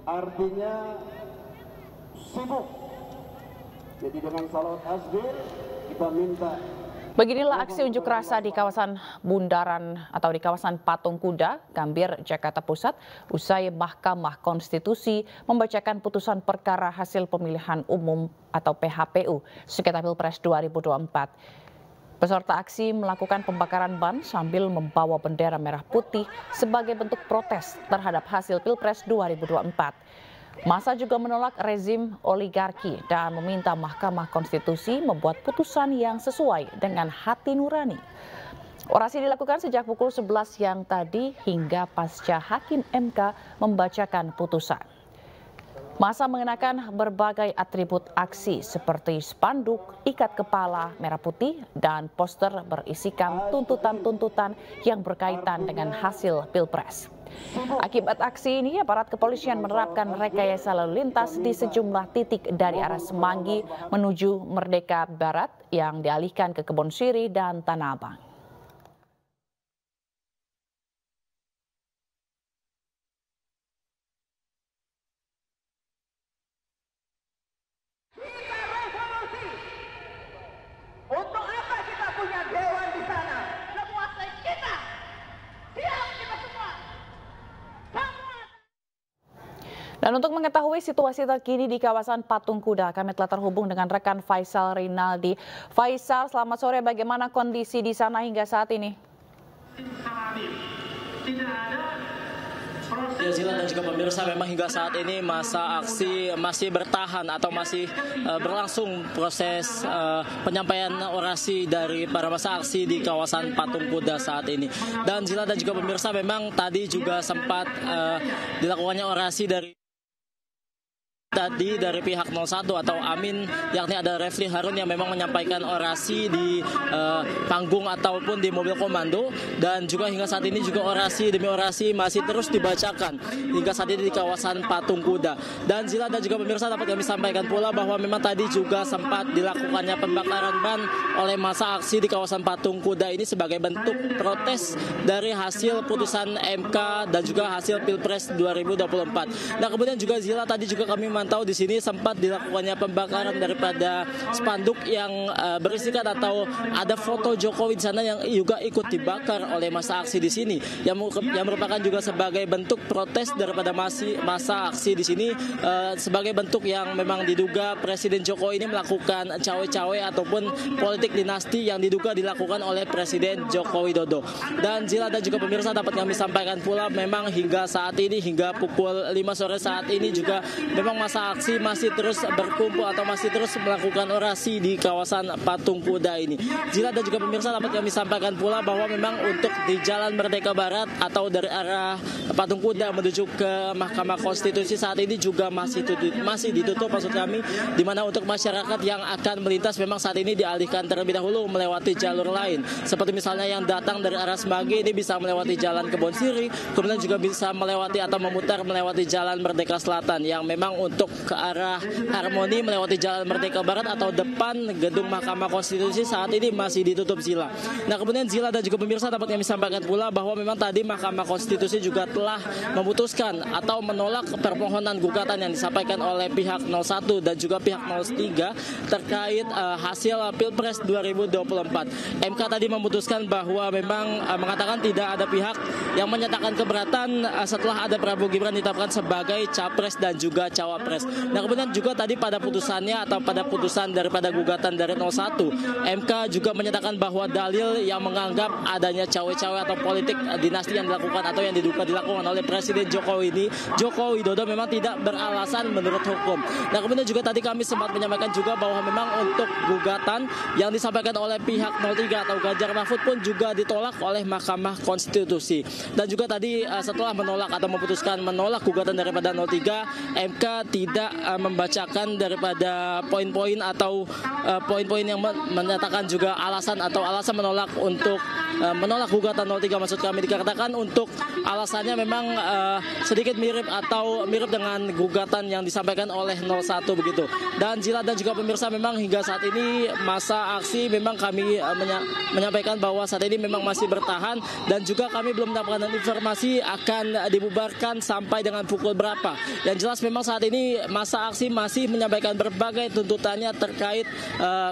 artinya sibuk. Jadi dengan salawat tasbih kita minta. Beginilah aksi unjuk rasa di kawasan Bundaran atau di kawasan Patung Kuda, Gambir, Jakarta Pusat, usai Mahkamah Konstitusi membacakan putusan perkara hasil pemilihan umum atau PHPU sengketa Pilpres 2024. Peserta aksi melakukan pembakaran ban sambil membawa bendera merah putih sebagai bentuk protes terhadap hasil Pilpres 2024. Massa juga menolak rezim oligarki dan meminta Mahkamah Konstitusi membuat putusan yang sesuai dengan hati nurani. Orasi dilakukan sejak pukul 11 siang tadi hingga pasca Hakim MK membacakan putusan. Massa mengenakan berbagai atribut aksi seperti spanduk, ikat kepala merah putih, dan poster berisikan tuntutan-tuntutan yang berkaitan dengan hasil Pilpres. Akibat aksi ini, aparat kepolisian menerapkan rekayasa lalu lintas di sejumlah titik dari arah Semanggi menuju Merdeka Barat yang dialihkan ke Kebon Sirih dan Tanah Abang. Untuk apa kita punya dewan di sana? Menguasai kita. Siap kita semua. Dan untuk mengetahui situasi terkini di kawasan Patung Kuda, kami telah terhubung dengan rekan Faisal Rinaldi. Faisal, selamat sore. Bagaimana kondisi di sana hingga saat ini? Ya, Zila dan juga pemirsa, memang hingga saat ini masa aksi masih bertahan atau masih berlangsung proses penyampaian orasi dari para masa aksi di kawasan Patung Kuda saat ini. Dan Zila dan juga pemirsa, memang tadi juga sempat dilakukannya orasi dari pihak 01 atau Amin, yakni ada Refli Harun yang memang menyampaikan orasi di panggung ataupun di mobil komando, dan juga hingga saat ini juga orasi demi orasi masih terus dibacakan hingga saat ini di kawasan Patung Kuda. Dan Zila dan juga pemirsa, dapat kami sampaikan pula bahwa memang tadi juga sempat dilakukannya pembakaran ban oleh masa aksi di kawasan Patung Kuda ini sebagai bentuk protes dari hasil putusan MK dan juga hasil Pilpres 2024. Nah, kemudian juga Zila, tadi juga kami tahu di sini sempat dilakukannya pembakaran daripada spanduk yang berisikan atau ada foto Jokowi di sana yang juga ikut dibakar oleh masa aksi di sini, yang merupakan juga sebagai bentuk protes daripada masa aksi di sini, sebagai bentuk yang memang diduga Presiden Jokowi ini melakukan cawe-cawe ataupun politik dinasti yang diduga dilakukan oleh Presiden Joko Widodo. Dan Zila dan juga pemirsa, dapat kami sampaikan pula memang hingga saat ini, hingga pukul 5 sore saat ini juga memang masa aksi masih terus berkumpul atau masih terus melakukan orasi di kawasan Patung Kuda ini. Zila dan juga pemirsa, dapat kami sampaikan pula bahwa memang untuk di Jalan Merdeka Barat atau dari arah Patung Kuda menuju ke Mahkamah Konstitusi saat ini juga masih ditutup, maksud kami, di mana untuk masyarakat yang akan melintas memang saat ini dialihkan terlebih dahulu melewati jalur lain. Seperti misalnya yang datang dari arah Semanggi ini bisa melewati Jalan Kebon Sirih, kemudian juga bisa melewati atau memutar melewati Jalan Merdeka Selatan yang memang untuk ke arah Harmoni melewati Jalan Merdeka Barat atau depan gedung Mahkamah Konstitusi saat ini masih ditutup, Zila. Nah, kemudian Zila dan juga pemirsa, dapat kami sampaikan pula bahwa memang tadi Mahkamah Konstitusi juga telah memutuskan atau menolak permohonan gugatan yang disampaikan oleh pihak 01 dan juga pihak 03 terkait hasil Pilpres 2024. MK tadi memutuskan bahwa memang mengatakan tidak ada pihak yang menyatakan keberatan setelah ada Prabowo Gibran ditetapkan sebagai capres dan juga cawapres. Nah, kemudian juga tadi pada putusannya atau pada putusan daripada gugatan dari 01, MK juga menyatakan bahwa dalil yang menganggap adanya cawe-cawe atau politik dinasti yang dilakukan atau yang diduga dilakukan oleh Presiden Jokowi ini, Joko Widodo, memang tidak beralasan menurut hukum. Nah, kemudian juga tadi kami sempat menyampaikan juga bahwa memang untuk gugatan yang disampaikan oleh pihak 03 atau Ganjar Mahfud pun juga ditolak oleh Mahkamah Konstitusi. Dan juga tadi setelah menolak atau memutuskan menolak gugatan daripada 03, MK tidak membacakan daripada poin-poin atau poin-poin yang menyatakan juga alasan menolak untuk menolak gugatan 03 maksud kami dikatakan untuk alasannya memang sedikit mirip atau mirip dengan gugatan yang disampaikan oleh 01 begitu. Dan Zila dan juga pemirsa, memang hingga saat ini masa aksi memang kami menyampaikan bahwa saat ini memang masih bertahan dan juga kami belum mendapatkan informasi akan dibubarkan sampai dengan pukul berapa. Yang jelas memang saat ini masa aksi masih menyampaikan berbagai tuntutannya terkait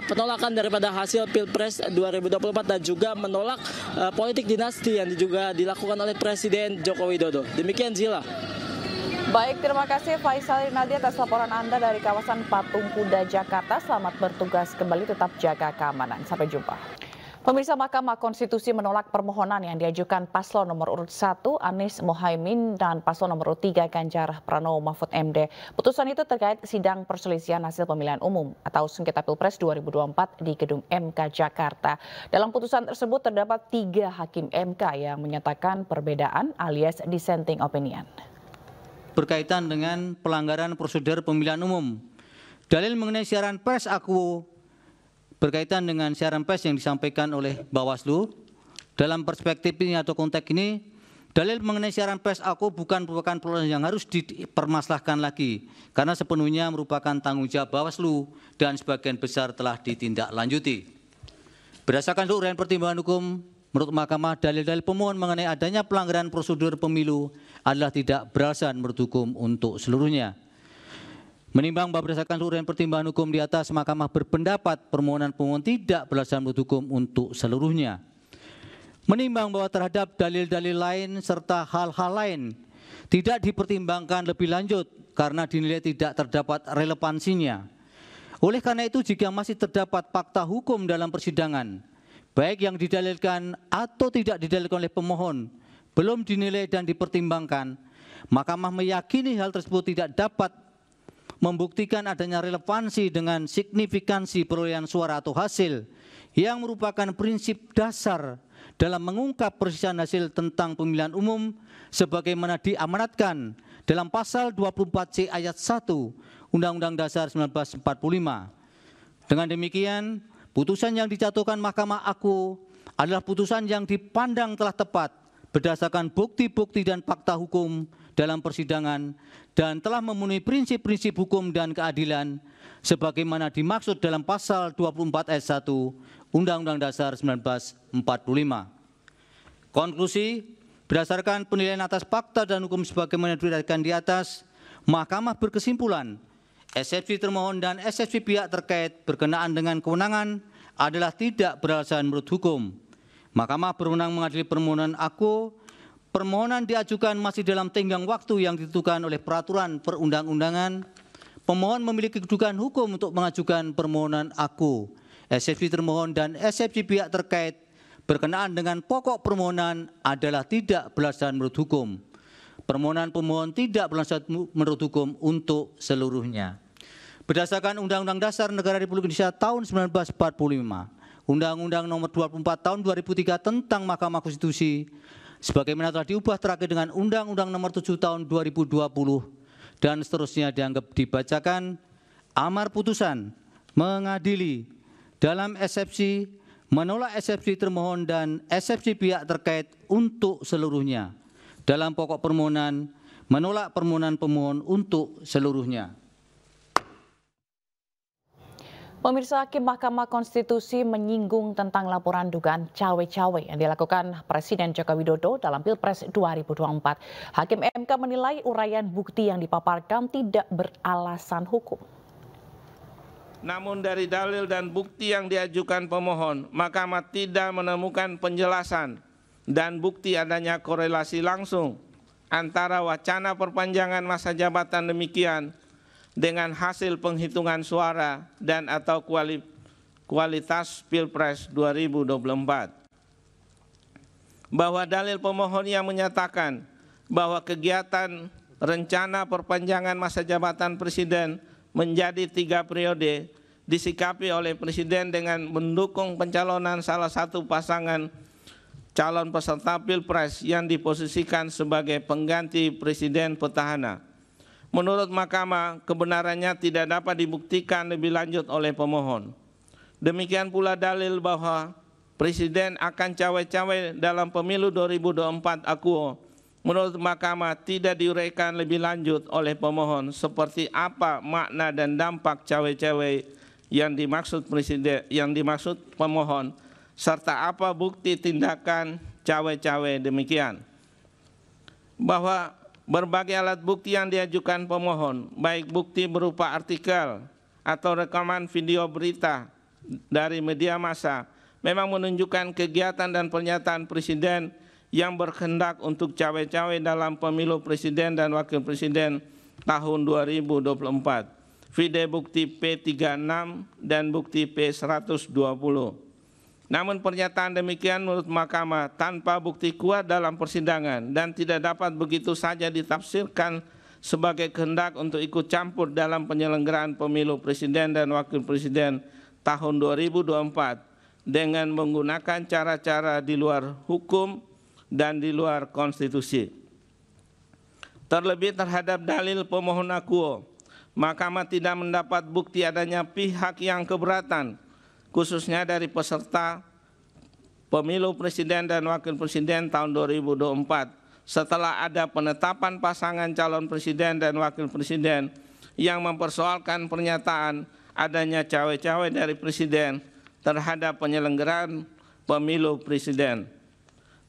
penolakan daripada hasil Pilpres 2024 dan juga menolak politik dinasti yang juga dilakukan oleh Presiden Joko Widodo. Demikian Zila. Baik, terima kasih Faisal Rinaldi atas laporan Anda dari kawasan Patung Kuda, Jakarta. Selamat bertugas kembali, tetap jaga keamanan. Sampai jumpa. Pemirsa, Mahkamah Konstitusi menolak permohonan yang diajukan paslon nomor urut 1 Anies Mohaimin dan paslon nomor urut 3 Ganjar Pranowo Mahfud MD. Putusan itu terkait sidang perselisihan hasil pemilihan umum atau sengketa Pilpres 2024 di Gedung MK Jakarta. Dalam putusan tersebut terdapat 3 hakim MK yang menyatakan perbedaan alias dissenting opinion. Berkaitan dengan pelanggaran prosedur pemilihan umum. Dalil mengenai siaran pers aku berkaitan dengan siaran pers yang disampaikan oleh Bawaslu. Dalam perspektif ini atau konteks ini, dalil mengenai siaran pers aku bukan merupakan persoalan yang harus dipermasalahkan lagi, karena sepenuhnya merupakan tanggung jawab Bawaslu dan sebagian besar telah ditindaklanjuti. Berdasarkan uraian pertimbangan hukum, menurut Mahkamah, dalil-dalil pemohon mengenai adanya pelanggaran prosedur pemilu adalah tidak beralasan menurut hukum untuk seluruhnya. Menimbang bahwa berdasarkan uraian pertimbangan hukum di atas, Mahkamah berpendapat permohonan pemohon tidak beralasan menurut hukum untuk seluruhnya. Menimbang bahwa terhadap dalil-dalil lain serta hal-hal lain tidak dipertimbangkan lebih lanjut karena dinilai tidak terdapat relevansinya. Oleh karena itu, jika masih terdapat fakta hukum dalam persidangan, baik yang didalilkan atau tidak didalilkan oleh pemohon, belum dinilai dan dipertimbangkan, Mahkamah meyakini hal tersebut tidak dapat membuktikan adanya relevansi dengan signifikansi perolehan suara atau hasil yang merupakan prinsip dasar dalam mengungkap perselisihan hasil tentang pemilihan umum sebagaimana diamanatkan dalam pasal 24C ayat 1 Undang-Undang Dasar 1945. Dengan demikian, putusan yang dijatuhkan Mahkamah aku adalah putusan yang dipandang telah tepat berdasarkan bukti-bukti dan fakta hukum dalam persidangan dan telah memenuhi prinsip-prinsip hukum dan keadilan sebagaimana dimaksud dalam pasal 24 ayat 1 Undang-Undang Dasar 1945. Konklusi, berdasarkan penilaian atas fakta dan hukum sebagaimana diuraikan di atas, Mahkamah berkesimpulan eksepsi termohon dan eksepsi pihak terkait berkenaan dengan kewenangan adalah tidak beralasan menurut hukum. Mahkamah berwenang mengadili permohonan aku. Permohonan diajukan masih dalam tenggang waktu yang ditentukan oleh peraturan perundang-undangan. Pemohon memiliki kedudukan hukum untuk mengajukan permohonan aku. Eksepsi termohon dan eksepsi pihak terkait berkenaan dengan pokok permohonan adalah tidak beralasan menurut hukum. Permohonan pemohon tidak beralasan menurut hukum untuk seluruhnya. Berdasarkan Undang-Undang Dasar Negara Republik Indonesia tahun 1945, Undang-Undang Nomor 24 tahun 2003 tentang Mahkamah Konstitusi, sebagaimana telah diubah terakhir dengan Undang-Undang Nomor 7 tahun 2020 dan seterusnya dianggap dibacakan, amar putusan mengadili dalam eksepsi, menolak eksepsi termohon dan eksepsi pihak terkait untuk seluruhnya. Dalam pokok permohonan, menolak permohonan pemohon untuk seluruhnya. Pemirsa, Hakim Mahkamah Konstitusi menyinggung tentang laporan dugaan cawe-cawe yang dilakukan Presiden Joko Widodo dalam Pilpres 2024. Hakim MK menilai uraian bukti yang dipaparkan tidak beralasan hukum. Namun dari dalil dan bukti yang diajukan pemohon, Mahkamah tidak menemukan penjelasan dan bukti adanya korelasi langsung antara wacana perpanjangan masa jabatan demikian dengan hasil penghitungan suara dan atau kualitas Pilpres 2024. Bahwa dalil pemohon yang menyatakan bahwa kegiatan rencana perpanjangan masa jabatan Presiden menjadi 3 periode disikapi oleh Presiden dengan mendukung pencalonan salah satu pasangan calon peserta Pilpres yang diposisikan sebagai pengganti Presiden petahana. Menurut Mahkamah, kebenarannya tidak dapat dibuktikan lebih lanjut oleh pemohon. Demikian pula dalil bahwa Presiden akan cawe-cawe dalam pemilu 2024 akuo, menurut Mahkamah tidak diuraikan lebih lanjut oleh pemohon seperti apa makna dan dampak cawe-cawe yang dimaksud pemohon, serta apa bukti tindakan cawe-cawe demikian. Bahwa berbagai alat bukti yang diajukan pemohon, baik bukti berupa artikel atau rekaman video berita dari media massa, memang menunjukkan kegiatan dan pernyataan Presiden yang berkehendak untuk cawe-cawe dalam pemilu Presiden dan Wakil Presiden tahun 2024. Video bukti P36 dan bukti P120. Namun pernyataan demikian menurut Mahkamah tanpa bukti kuat dalam persidangan dan tidak dapat begitu saja ditafsirkan sebagai kehendak untuk ikut campur dalam penyelenggaraan pemilu Presiden dan Wakil Presiden tahun 2024 dengan menggunakan cara-cara di luar hukum dan di luar konstitusi. Terlebih terhadap dalil pemohon akuo, Mahkamah tidak mendapat bukti adanya pihak yang keberatan, khususnya dari peserta pemilu Presiden dan Wakil Presiden tahun 2024, setelah ada penetapan pasangan calon Presiden dan Wakil Presiden yang mempersoalkan pernyataan adanya cawe-cawe dari Presiden terhadap penyelenggaraan pemilu Presiden.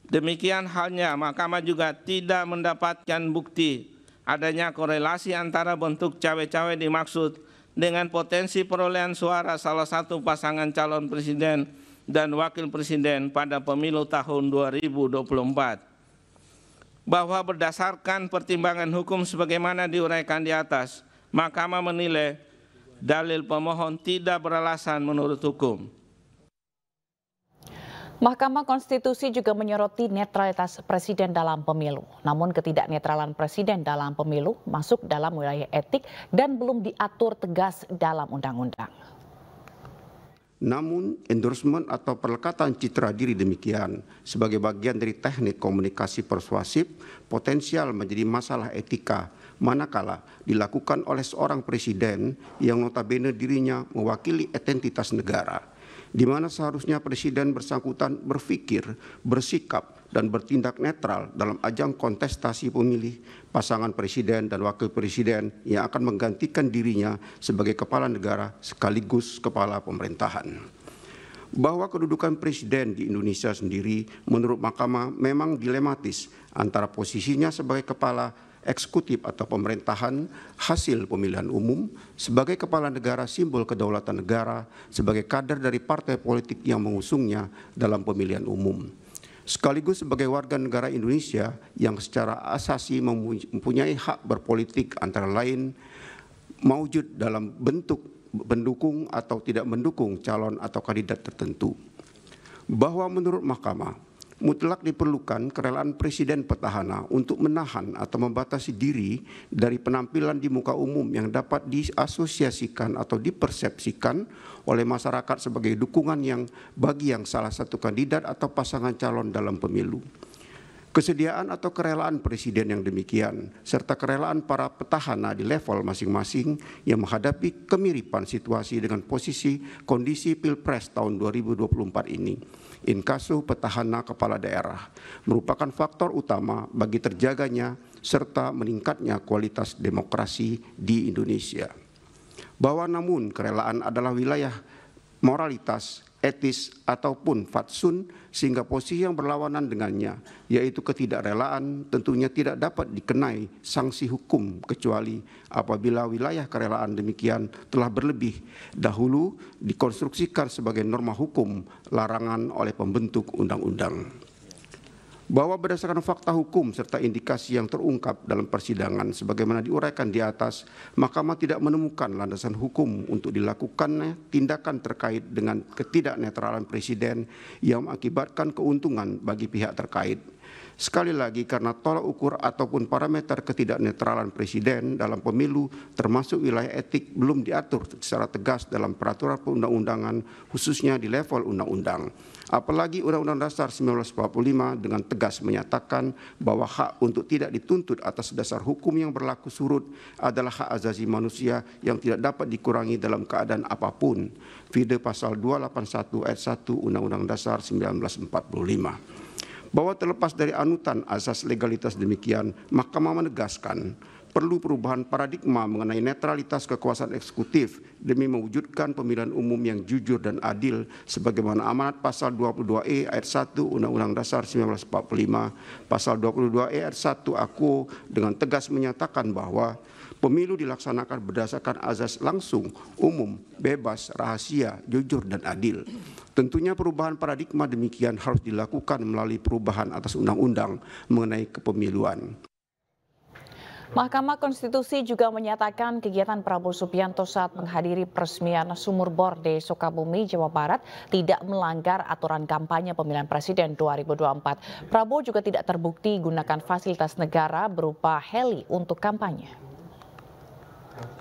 Demikian halnya Mahkamah juga tidak mendapatkan bukti adanya korelasi antara bentuk cawe-cawe dimaksud dengan potensi perolehan suara salah satu pasangan calon Presiden dan Wakil Presiden pada pemilu tahun 2024. Bahwa berdasarkan pertimbangan hukum sebagaimana diuraikan di atas, Mahkamah menilai dalil pemohon tidak beralasan menurut hukum. Mahkamah Konstitusi juga menyoroti netralitas Presiden dalam pemilu. Namun ketidaknetralan Presiden dalam pemilu masuk dalam wilayah etik dan belum diatur tegas dalam undang-undang. Namun endorsement atau perlekatan citra diri demikian sebagai bagian dari teknik komunikasi persuasif potensial menjadi masalah etika manakala dilakukan oleh seorang presiden yang notabene dirinya mewakili identitas negara, di mana seharusnya presiden bersangkutan berpikir, bersikap, dan bertindak netral dalam ajang kontestasi pemilih pasangan presiden dan wakil presiden yang akan menggantikan dirinya sebagai kepala negara sekaligus kepala pemerintahan. Bahwa kedudukan presiden di Indonesia sendiri menurut Mahkamah memang dilematis antara posisinya sebagai kepala eksekutif atau pemerintahan hasil pemilihan umum, sebagai kepala negara simbol kedaulatan negara, sebagai kader dari partai politik yang mengusungnya dalam pemilihan umum, sekaligus sebagai warga negara Indonesia yang secara asasi mempunyai hak berpolitik antara lain maujud dalam bentuk mendukung atau tidak mendukung calon atau kandidat tertentu. Bahwa menurut Mahkamah, mutlak diperlukan kerelaan presiden petahana untuk menahan atau membatasi diri dari penampilan di muka umum yang dapat diasosiasikan atau dipersepsikan oleh masyarakat sebagai dukungan yang bagi yang salah satu kandidat atau pasangan calon dalam pemilu. Kesediaan atau kerelaan presiden yang demikian, serta kerelaan para petahana di level masing-masing yang menghadapi kemiripan situasi dengan posisi kondisi Pilpres tahun 2024 ini, inkasu petahana kepala daerah, merupakan faktor utama bagi terjaganya serta meningkatnya kualitas demokrasi di Indonesia. Bahwa namun kerelaan adalah wilayah moralitas, etis, ataupun fatsun, sehingga posisi yang berlawanan dengannya, yaitu ketidakrelaan, tentunya tidak dapat dikenai sanksi hukum kecuali apabila wilayah kerelaan demikian telah berlebih dahulu dikonstruksikan sebagai norma hukum larangan oleh pembentuk undang-undang. Bahwa berdasarkan fakta hukum serta indikasi yang terungkap dalam persidangan sebagaimana diuraikan di atas, Mahkamah tidak menemukan landasan hukum untuk dilakukannya tindakan terkait dengan ketidaknetralan presiden yang mengakibatkan keuntungan bagi pihak terkait. Sekali lagi karena tolak ukur ataupun parameter ketidaknetralan presiden dalam pemilu termasuk wilayah etik belum diatur secara tegas dalam peraturan perundang-undangan khususnya di level undang-undang. Apalagi Undang-Undang Dasar 1945 dengan tegas menyatakan bahwa hak untuk tidak dituntut atas dasar hukum yang berlaku surut adalah hak asasi manusia yang tidak dapat dikurangi dalam keadaan apapun. Vide pasal 281 ayat 1 Undang-Undang Dasar 1945. Bahwa terlepas dari anutan asas legalitas demikian, Mahkamah menegaskan perlu perubahan paradigma mengenai netralitas kekuasaan eksekutif demi mewujudkan pemilihan umum yang jujur dan adil sebagaimana amanat pasal 22E ayat 1 Undang-Undang Dasar 1945, pasal 22E ayat 1 AKUO dengan tegas menyatakan bahwa pemilu dilaksanakan berdasarkan azas langsung, umum, bebas, rahasia, jujur, dan adil. Tentunya perubahan paradigma demikian harus dilakukan melalui perubahan atas undang-undang mengenai kepemiluan. Mahkamah Konstitusi juga menyatakan kegiatan Prabowo Subianto saat menghadiri peresmian sumur bor di Sukabumi, Jawa Barat tidak melanggar aturan kampanye pemilihan presiden 2024. Prabowo juga tidak terbukti gunakan fasilitas negara berupa heli untuk kampanye.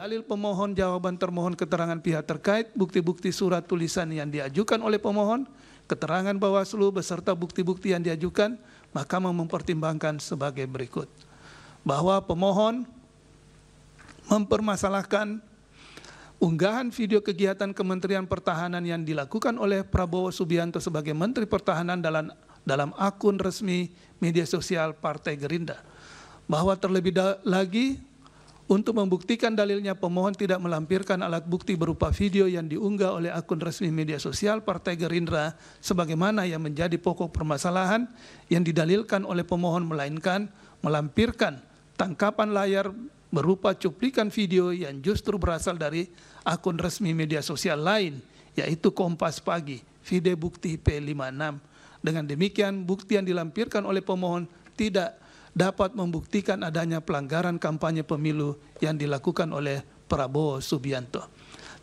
Dalil pemohon, jawaban termohon, keterangan pihak terkait, bukti-bukti surat tulisan yang diajukan oleh pemohon, keterangan Bawaslu beserta bukti-bukti yang diajukan, Mahkamah mempertimbangkan sebagai berikut. Bahwa pemohon mempermasalahkan unggahan video kegiatan Kementerian Pertahanan yang dilakukan oleh Prabowo Subianto sebagai Menteri Pertahanan dalam akun resmi media sosial Partai Gerindra. Bahwa terlebih lagi untuk membuktikan dalilnya pemohon tidak melampirkan alat bukti berupa video yang diunggah oleh akun resmi media sosial Partai Gerindra sebagaimana yang menjadi pokok permasalahan yang didalilkan oleh pemohon, melainkan melampirkan tangkapan layar berupa cuplikan video yang justru berasal dari akun resmi media sosial lain, yaitu Kompas Pagi, video bukti P56. Dengan demikian, bukti yang dilampirkan oleh pemohon tidak dapat membuktikan adanya pelanggaran kampanye pemilu yang dilakukan oleh Prabowo Subianto.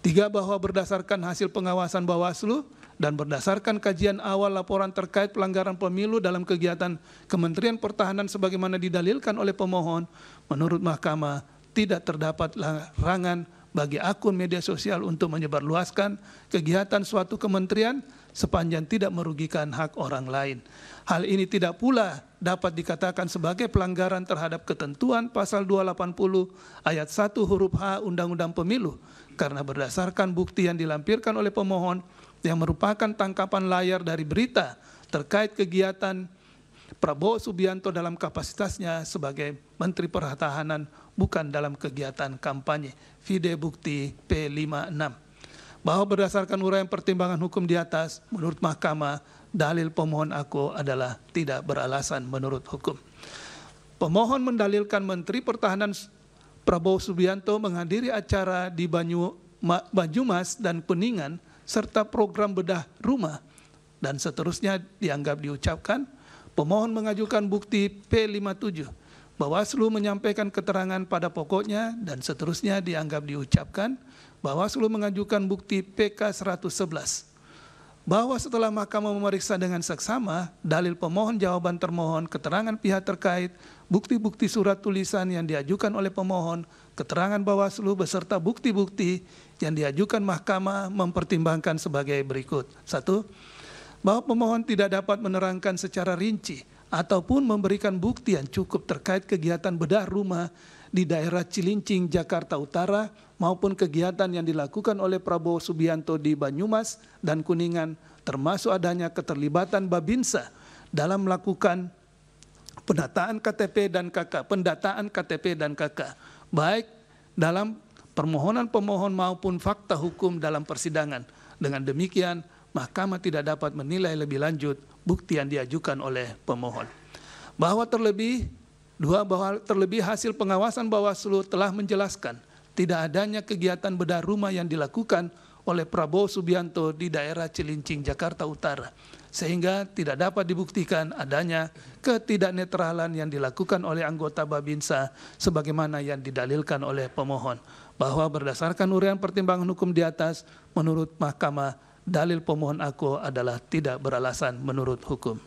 3, bahwa berdasarkan hasil pengawasan Bawaslu dan berdasarkan kajian awal laporan terkait pelanggaran pemilu dalam kegiatan Kementerian Pertahanan sebagaimana didalilkan oleh pemohon, menurut Mahkamah tidak terdapat larangan bagi akun media sosial untuk menyebarluaskan kegiatan suatu kementerian sepanjang tidak merugikan hak orang lain. Hal ini tidak pula dapat dikatakan sebagai pelanggaran terhadap ketentuan pasal 280 ayat 1 huruf H Undang-Undang Pemilu karena berdasarkan bukti yang dilampirkan oleh pemohon yang merupakan tangkapan layar dari berita terkait kegiatan Prabowo Subianto dalam kapasitasnya sebagai Menteri Pertahanan bukan dalam kegiatan kampanye. Video bukti P56. Bahwa berdasarkan uraian pertimbangan hukum di atas, menurut Mahkamah, dalil pemohon AKUO adalah tidak beralasan menurut hukum. Pemohon mendalilkan Menteri Pertahanan Prabowo Subianto menghadiri acara di Banyumas dan Kuningan serta program bedah rumah dan seterusnya dianggap diucapkan. Pemohon mengajukan bukti P57. Bawaslu menyampaikan keterangan pada pokoknya dan seterusnya dianggap diucapkan. Bawaslu mengajukan bukti PK 111. Bahwa setelah Mahkamah memeriksa dengan seksama dalil pemohon, jawaban termohon, keterangan pihak terkait, bukti-bukti surat tulisan yang diajukan oleh pemohon, keterangan Bawaslu beserta bukti-bukti yang diajukan Mahkamah mempertimbangkan sebagai berikut. 1. Bahwa pemohon tidak dapat menerangkan secara rinci ataupun memberikan bukti yang cukup terkait kegiatan bedah rumah di daerah Cilincing, Jakarta Utara maupun kegiatan yang dilakukan oleh Prabowo Subianto di Banyumas dan Kuningan, termasuk adanya keterlibatan Babinsa dalam melakukan pendataan KTP dan KK, baik dalam permohonan pemohon maupun fakta hukum dalam persidangan. Dengan demikian, Mahkamah tidak dapat menilai lebih lanjut bukti yang diajukan oleh pemohon. Bahwa terlebih hasil pengawasan Bawaslu telah menjelaskan tidak adanya kegiatan bedah rumah yang dilakukan oleh Prabowo Subianto di daerah Cilincing, Jakarta Utara, sehingga tidak dapat dibuktikan adanya ketidaknetralan yang dilakukan oleh anggota Babinsa sebagaimana yang didalilkan oleh pemohon. Bahwa berdasarkan uraian pertimbangan hukum di atas, menurut Mahkamah, dalil pemohon AKUO adalah tidak beralasan menurut hukum.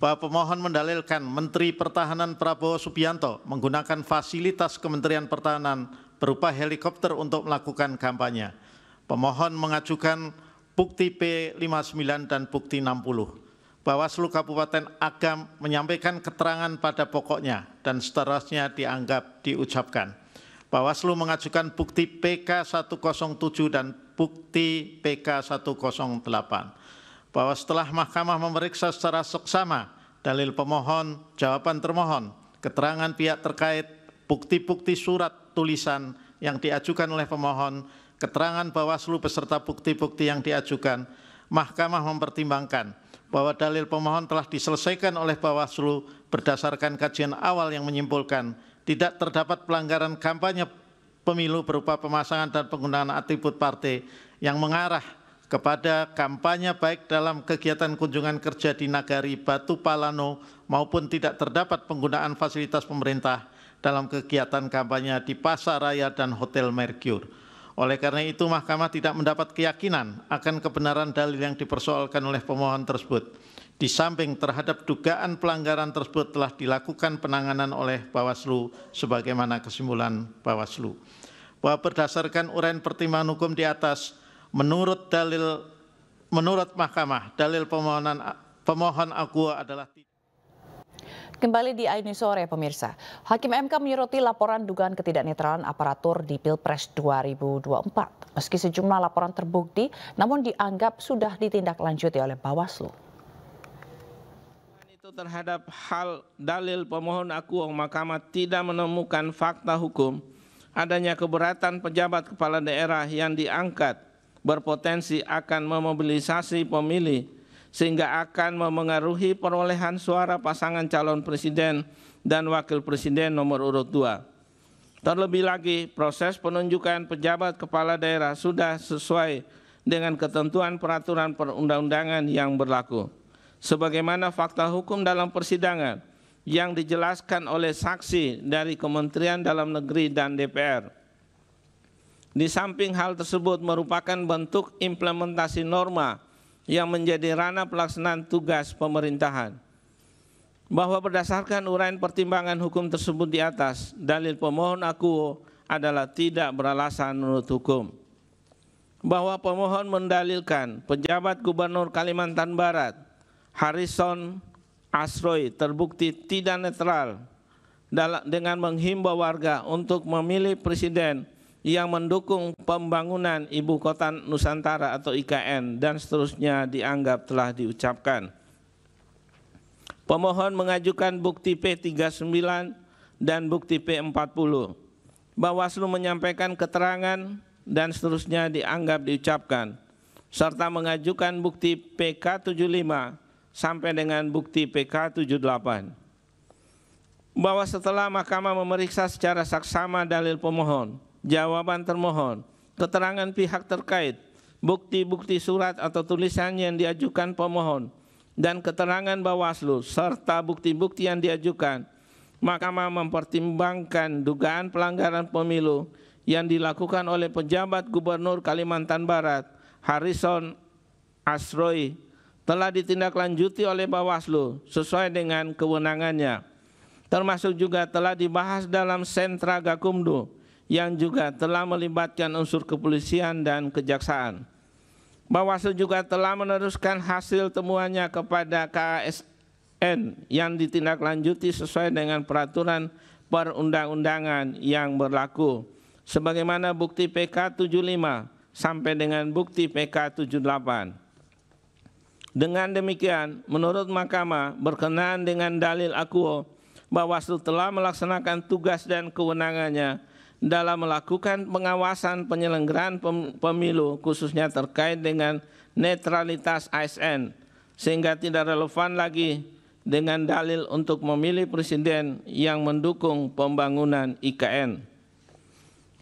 Bahwa pemohon mendalilkan Menteri Pertahanan Prabowo Subianto menggunakan fasilitas Kementerian Pertahanan berupa helikopter untuk melakukan kampanye. Pemohon mengajukan bukti P59 dan bukti 60. Bawaslu Kabupaten Agam menyampaikan keterangan pada pokoknya dan seterusnya dianggap diucapkan. Bawaslu mengajukan bukti PK107 dan bukti PK108. Bahwa setelah Mahkamah memeriksa secara seksama dalil pemohon, jawaban termohon, keterangan pihak terkait, bukti-bukti surat tulisan yang diajukan oleh pemohon, keterangan Bawaslu beserta bukti-bukti yang diajukan, Mahkamah mempertimbangkan bahwa dalil pemohon telah diselesaikan oleh Bawaslu berdasarkan kajian awal yang menyimpulkan tidak terdapat pelanggaran kampanye pemilu berupa pemasangan dan penggunaan atribut partai yang mengarah kepada kampanye baik dalam kegiatan kunjungan kerja di Nagari Batu Palano maupun tidak terdapat penggunaan fasilitas pemerintah dalam kegiatan kampanye di Pasar Raya dan Hotel Mercure. Oleh karena itu, Mahkamah tidak mendapat keyakinan akan kebenaran dalil yang dipersoalkan oleh pemohon tersebut. Di samping terhadap dugaan pelanggaran tersebut telah dilakukan penanganan oleh Bawaslu sebagaimana kesimpulan Bawaslu. Bahwa berdasarkan uraian pertimbangan hukum di atas, menurut Mahkamah, dalil pemohon akuo adalah Kembali di Aini Sore, pemirsa. Hakim MK menyoroti laporan dugaan ketidaknetralan aparatur di Pilpres 2024. Meski sejumlah laporan terbukti, namun dianggap sudah ditindaklanjuti oleh Bawaslu. Itu terhadap hal dalil pemohon akuo, Mahkamah tidak menemukan fakta hukum adanya keberatan pejabat kepala daerah yang diangkat berpotensi akan memobilisasi pemilih sehingga akan memengaruhi perolehan suara pasangan calon presiden dan wakil presiden nomor urut 2. Terlebih lagi, proses penunjukan pejabat kepala daerah sudah sesuai dengan ketentuan peraturan perundang-undangan yang berlaku. Sebagaimana fakta hukum dalam persidangan yang dijelaskan oleh saksi dari Kementerian Dalam Negeri dan DPR. Di samping hal tersebut merupakan bentuk implementasi norma yang menjadi ranah pelaksanaan tugas pemerintahan. Bahwa berdasarkan uraian pertimbangan hukum tersebut di atas, dalil pemohon akuo adalah tidak beralasan menurut hukum. Bahwa pemohon mendalilkan pejabat Gubernur Kalimantan Barat, Harrison Asroy, terbukti tidak netral dengan menghimbau warga untuk memilih presiden yang mendukung pembangunan Ibu Kota Nusantara atau IKN dan seterusnya dianggap telah diucapkan. Pemohon mengajukan bukti P39 dan bukti P40. Bawaslu menyampaikan keterangan dan seterusnya dianggap diucapkan, serta mengajukan bukti PK75 sampai dengan bukti PK78. Bahwa setelah Mahkamah memeriksa secara saksama dalil pemohon, jawaban termohon, keterangan pihak terkait, bukti-bukti surat atau tulisan yang diajukan pemohon, dan keterangan Bawaslu, serta bukti-bukti yang diajukan, Mahkamah mempertimbangkan dugaan pelanggaran pemilu yang dilakukan oleh pejabat Gubernur Kalimantan Barat, Harrison Asroy, telah ditindaklanjuti oleh Bawaslu sesuai dengan kewenangannya, termasuk juga telah dibahas dalam sentra Gakumdu, yang juga telah melibatkan unsur kepolisian dan kejaksaan. Bawaslu juga telah meneruskan hasil temuannya kepada KASN yang ditindaklanjuti sesuai dengan peraturan perundang-undangan yang berlaku, sebagaimana bukti PK75 sampai dengan bukti PK78. Dengan demikian, menurut Mahkamah, berkenaan dengan dalil akuo, Bawaslu telah melaksanakan tugas dan kewenangannya dalam melakukan pengawasan penyelenggaraan pemilu khususnya terkait dengan netralitas ASN, sehingga tidak relevan lagi dengan dalil untuk memilih presiden yang mendukung pembangunan IKN.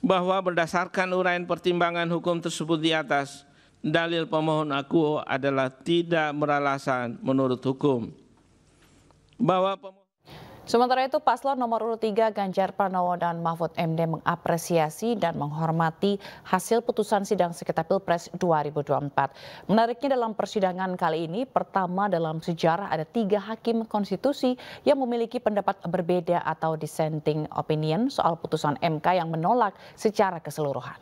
Bahwa berdasarkan uraian pertimbangan hukum tersebut di atas, dalil pemohon akuo adalah tidak beralasan menurut hukum. Sementara itu, paslon nomor urut 3 Ganjar Pranowo dan Mahfud MD mengapresiasi dan menghormati hasil putusan sidang sengketa Pilpres 2024. Menariknya, dalam persidangan kali ini pertama dalam sejarah ada 3 hakim konstitusi yang memiliki pendapat berbeda atau dissenting opinion soal putusan MK yang menolak secara keseluruhan.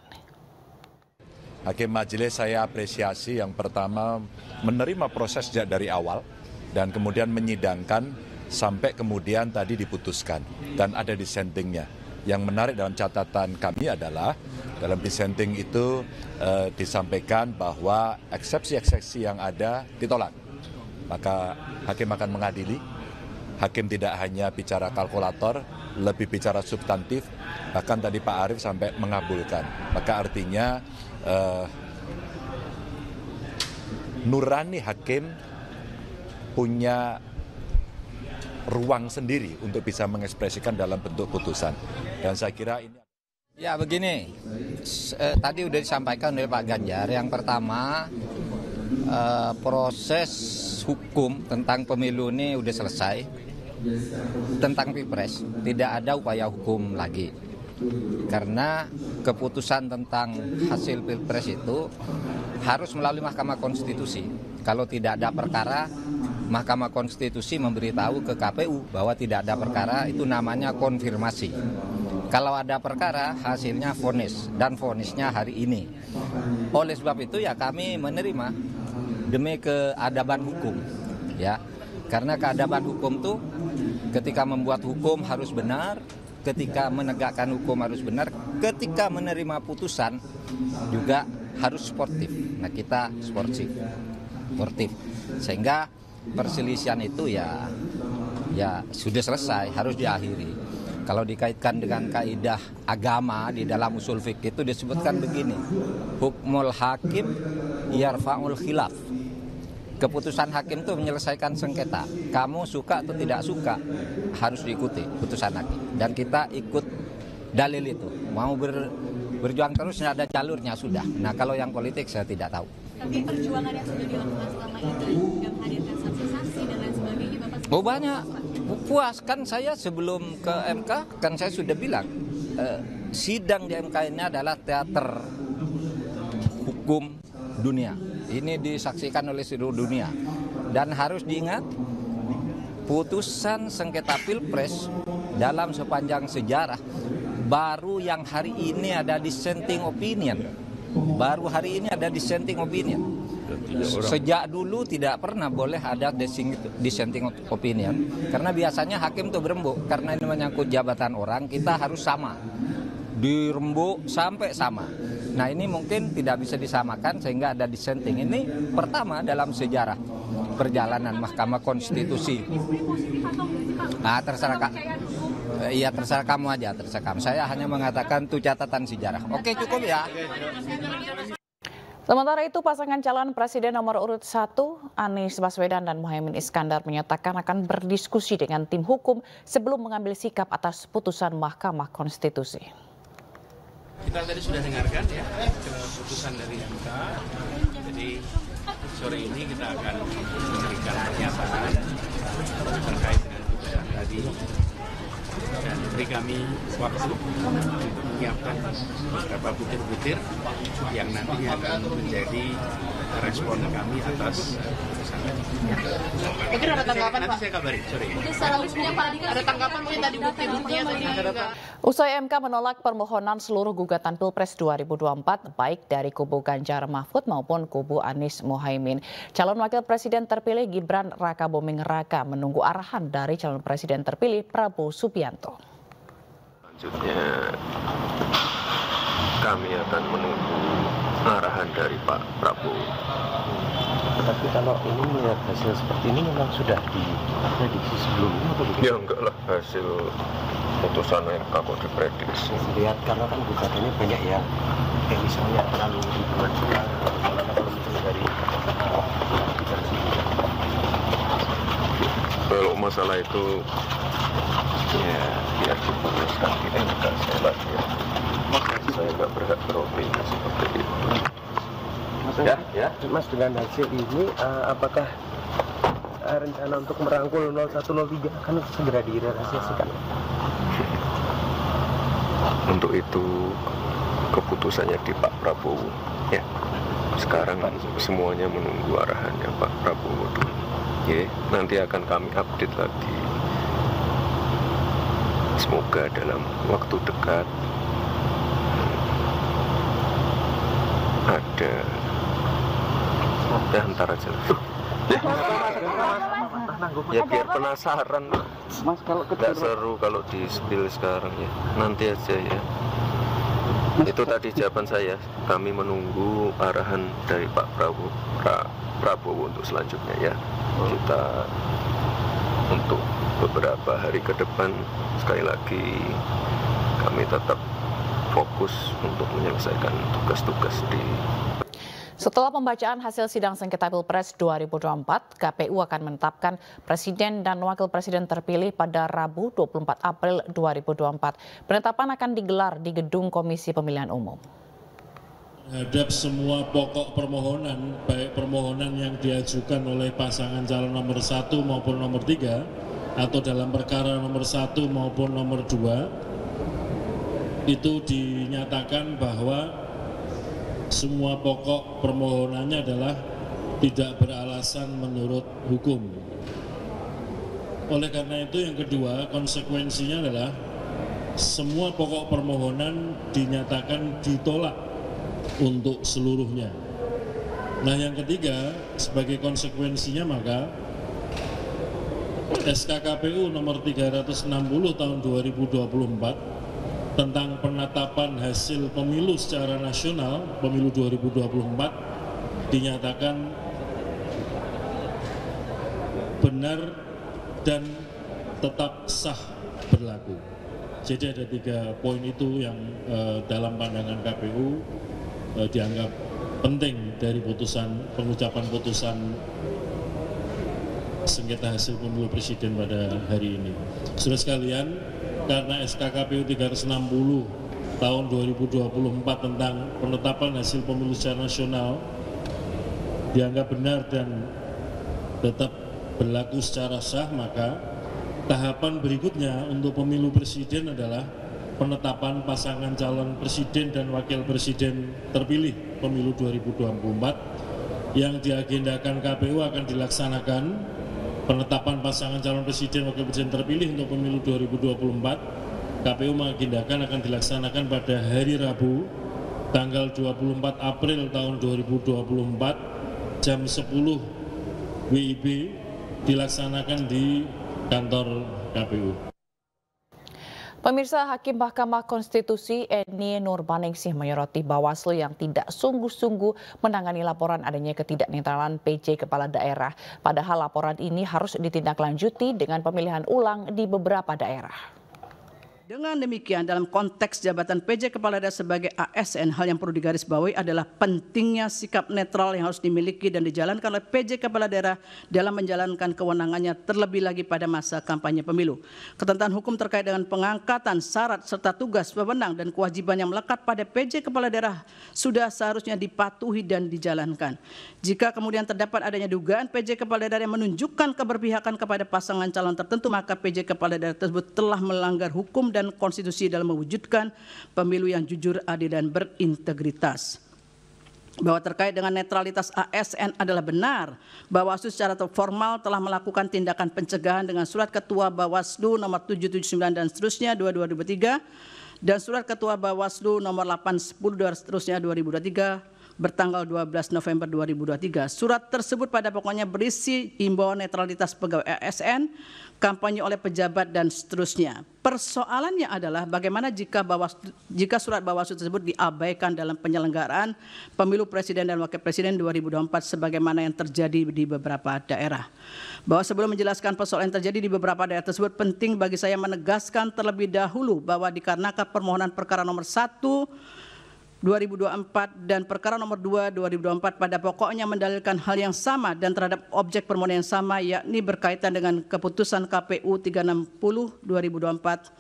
Hakim majelis saya apresiasi yang pertama menerima proses sejak dari awal dan kemudian menyidangkan sampai kemudian tadi diputuskan dan ada dissentingnya. Yang menarik dalam catatan kami adalah dalam dissenting itu disampaikan bahwa eksepsi-eksepsi yang ada ditolak. Maka hakim akan mengadili. Hakim tidak hanya bicara kalkulator, lebih bicara substantif. Bahkan tadi Pak Arief sampai mengabulkan. Maka artinya nurani hakim punya ruang sendiri untuk bisa mengekspresikan dalam bentuk putusan. Dan saya kira ini... Ya begini, tadi sudah disampaikan oleh Pak Ganjar. Yang pertama, proses hukum tentang pemilu ini sudah selesai. Tentang Pilpres, tidak ada upaya hukum lagi. Karena keputusan tentang hasil Pilpres itu harus melalui Mahkamah Konstitusi. Kalau tidak ada perkara, Mahkamah Konstitusi memberitahu ke KPU bahwa tidak ada perkara, itu namanya konfirmasi. Kalau ada perkara, hasilnya vonis, dan vonisnya hari ini. Oleh sebab itu ya kami menerima demi keadaban hukum, ya. Karena keadaban hukum itu ketika membuat hukum harus benar, ketika menegakkan hukum harus benar, ketika menerima putusan juga harus sportif. Nah kita sportif, sehingga perselisihan itu ya sudah selesai, harus diakhiri. Kalau dikaitkan dengan kaidah agama di dalam usul fikih itu disebutkan begini, hukmul hakim yarfa'ul khilaf. Keputusan hakim itu menyelesaikan sengketa. Kamu suka atau tidak suka harus diikuti putusan hakim. Dan kita ikut dalil itu. Mau berjuang terus ada jalurnya sudah. Nah kalau yang politik saya tidak tahu. Tapi perjuangan yang sudah dilakukan selama ini yang menghadirkan saksi-saksi dan lain sebagainya Bapak Oh banyak. Puas kan saya sebelum ke MK kan saya sudah bilang sidang di MK ini adalah teater hukum dunia. Ini disaksikan oleh seluruh dunia. Dan harus diingat, putusan sengketa Pilpres dalam sepanjang sejarah, baru yang hari ini ada dissenting opinion. Baru hari ini ada dissenting opinion. Sejak dulu tidak pernah boleh ada dissenting opinion. Karena biasanya hakim itu berembuk. Karena ini menyangkut jabatan orang, kita harus sama. Dirembuk sampai sama. Nah ini mungkin tidak bisa disamakan sehingga ada dissenting. Ini pertama dalam sejarah perjalanan Mahkamah Konstitusi. Nah terserah Kak. Iya terserah kamu aja, terserah kamu. Saya hanya mengatakan itu catatan sejarah. Oke cukup ya. Sementara itu pasangan calon presiden nomor urut 1 Anies Baswedan dan Muhaimin Iskandar menyatakan akan berdiskusi dengan tim hukum sebelum mengambil sikap atas putusan Mahkamah Konstitusi. Kita tadi sudah dengarkan ya keputusan dari MK. Jadi sore ini kita akan memberikan pernyataan terkait dengan putusan tadi dan beri kami waktu untuk menyiapkan beberapa butir-butir yang nantinya akan menjadi respon kami atas putusan tadi. Mungkin ada tanggapan Nanti saya kabari sore ini. Ada tanggapan mungkin tadi bukti-buktinya tadi. Usai MK menolak permohonan seluruh gugatan Pilpres 2024 baik dari kubu Ganjar Mahfud maupun kubu Anies Muhaimin. Calon wakil presiden terpilih Gibran Rakabuming Raka menunggu arahan dari calon presiden terpilih Prabowo Subianto. Selanjutnya kami akan menunggu arahan dari Pak Prabowo. Tapi kalau ini melihat hasil seperti ini memang sudah diprediksi sebelumnya atau ya enggak lah, hasil putusan MK kok diprediksi. Lihat karena kan gugatannya banyak yang misalnya terlalu ribuan juga kalau misalnya dari kalau masalah itu ya biar diputuskan di MK saya nggak berhak beropini seperti itu. Mas dengan hasil ini apakah rencana untuk merangkul 0103 akan segera direalisasikan? Untuk itu keputusannya di Pak Prabowo ya. Sekarang semuanya menunggu arahannya Pak Prabowo dulu. Ya, nanti akan kami update lagi. Semoga dalam waktu dekat ada ada. Ya ntar aja. Ya biar penasaran. Mas, kalau nggak seru kalau di spill sekarang ya. Nanti aja ya. Itu tadi jawaban saya. Kami menunggu arahan dari Pak Prabowo untuk selanjutnya ya. Kita untuk beberapa hari ke depan sekali lagi kami tetap fokus untuk menyelesaikan tugas-tugas di. Setelah pembacaan hasil sidang sengketa Pilpres 2024, KPU akan menetapkan Presiden dan Wakil Presiden terpilih pada Rabu 24 April 2024. Penetapan akan digelar di Gedung Komisi Pemilihan Umum. Terhadap semua pokok permohonan, baik permohonan yang diajukan oleh pasangan calon nomor 1 maupun nomor 3, atau dalam perkara nomor 1 maupun nomor 2, itu dinyatakan bahwa semua pokok permohonannya adalah tidak beralasan menurut hukum. Oleh karena itu yang kedua, konsekuensinya adalah semua pokok permohonan dinyatakan ditolak untuk seluruhnya. Nah yang ketiga, sebagai konsekuensinya maka SK KPU nomor 360 tahun 2024 tentang penetapan hasil pemilu secara nasional, pemilu 2024, dinyatakan benar dan tetap sah berlaku. Jadi ada 3 poin itu yang dalam pandangan KPU dianggap penting dari pengucapan putusan sengketa hasil pemilu presiden pada hari ini. Saudara sekalian, karena SK KPU 360 tahun 2024 tentang penetapan hasil pemilu secara nasional dianggap benar dan tetap berlaku secara sah, maka tahapan berikutnya untuk pemilu presiden adalah penetapan pasangan calon presiden dan wakil presiden terpilih pemilu 2024 yang diagendakan KPU akan dilaksanakan. Penetapan pasangan calon presiden wakil presiden terpilih untuk pemilu 2024 KPU mengagendakan akan dilaksanakan pada hari Rabu tanggal 24 April tahun 2024 jam 10 WIB dilaksanakan di kantor KPU. Pemirsa, Hakim Mahkamah Konstitusi Eni Nurbaningsih menyoroti Bawaslu yang tidak sungguh-sungguh menangani laporan adanya ketidaknetralan PJ Kepala Daerah. Padahal laporan ini harus ditindaklanjuti dengan pemilihan ulang di beberapa daerah. Dengan demikian, dalam konteks jabatan PJ Kepala Daerah sebagai ASN, hal yang perlu digarisbawahi adalah pentingnya sikap netral yang harus dimiliki dan dijalankan oleh PJ Kepala Daerah dalam menjalankan kewenangannya, terlebih lagi pada masa kampanye pemilu. Ketentuan hukum terkait dengan pengangkatan syarat serta tugas, wewenang dan kewajiban yang melekat pada PJ Kepala Daerah sudah seharusnya dipatuhi dan dijalankan. Jika kemudian terdapat adanya dugaan PJ Kepala Daerah yang menunjukkan keberpihakan kepada pasangan calon tertentu, maka PJ Kepala Daerah tersebut telah melanggar hukum dan konstitusi dalam mewujudkan pemilu yang jujur, adil, dan berintegritas. Bahwa terkait dengan netralitas ASN adalah benar. Bawaslu secara formal telah melakukan tindakan pencegahan dengan surat Ketua Bawaslu nomor 779 dan seterusnya 2023 dan surat Ketua Bawaslu nomor 810 dan seterusnya 2023 bertanggal 12 November 2023. Surat tersebut pada pokoknya berisi imbauan netralitas pegawai ASN, kampanye oleh pejabat, dan seterusnya. Persoalannya adalah bagaimana jika surat Bawaslu tersebut diabaikan dalam penyelenggaraan pemilu presiden dan wakil presiden 2024 sebagaimana yang terjadi di beberapa daerah. Bahwa sebelum menjelaskan persoalan yang terjadi di beberapa daerah tersebut, penting bagi saya menegaskan terlebih dahulu bahwa dikarenakan permohonan perkara nomor 1 2024 dan perkara nomor 2 2024 pada pokoknya mendalilkan hal yang sama dan terhadap objek permohonan yang sama, yakni berkaitan dengan keputusan KPU 360 2024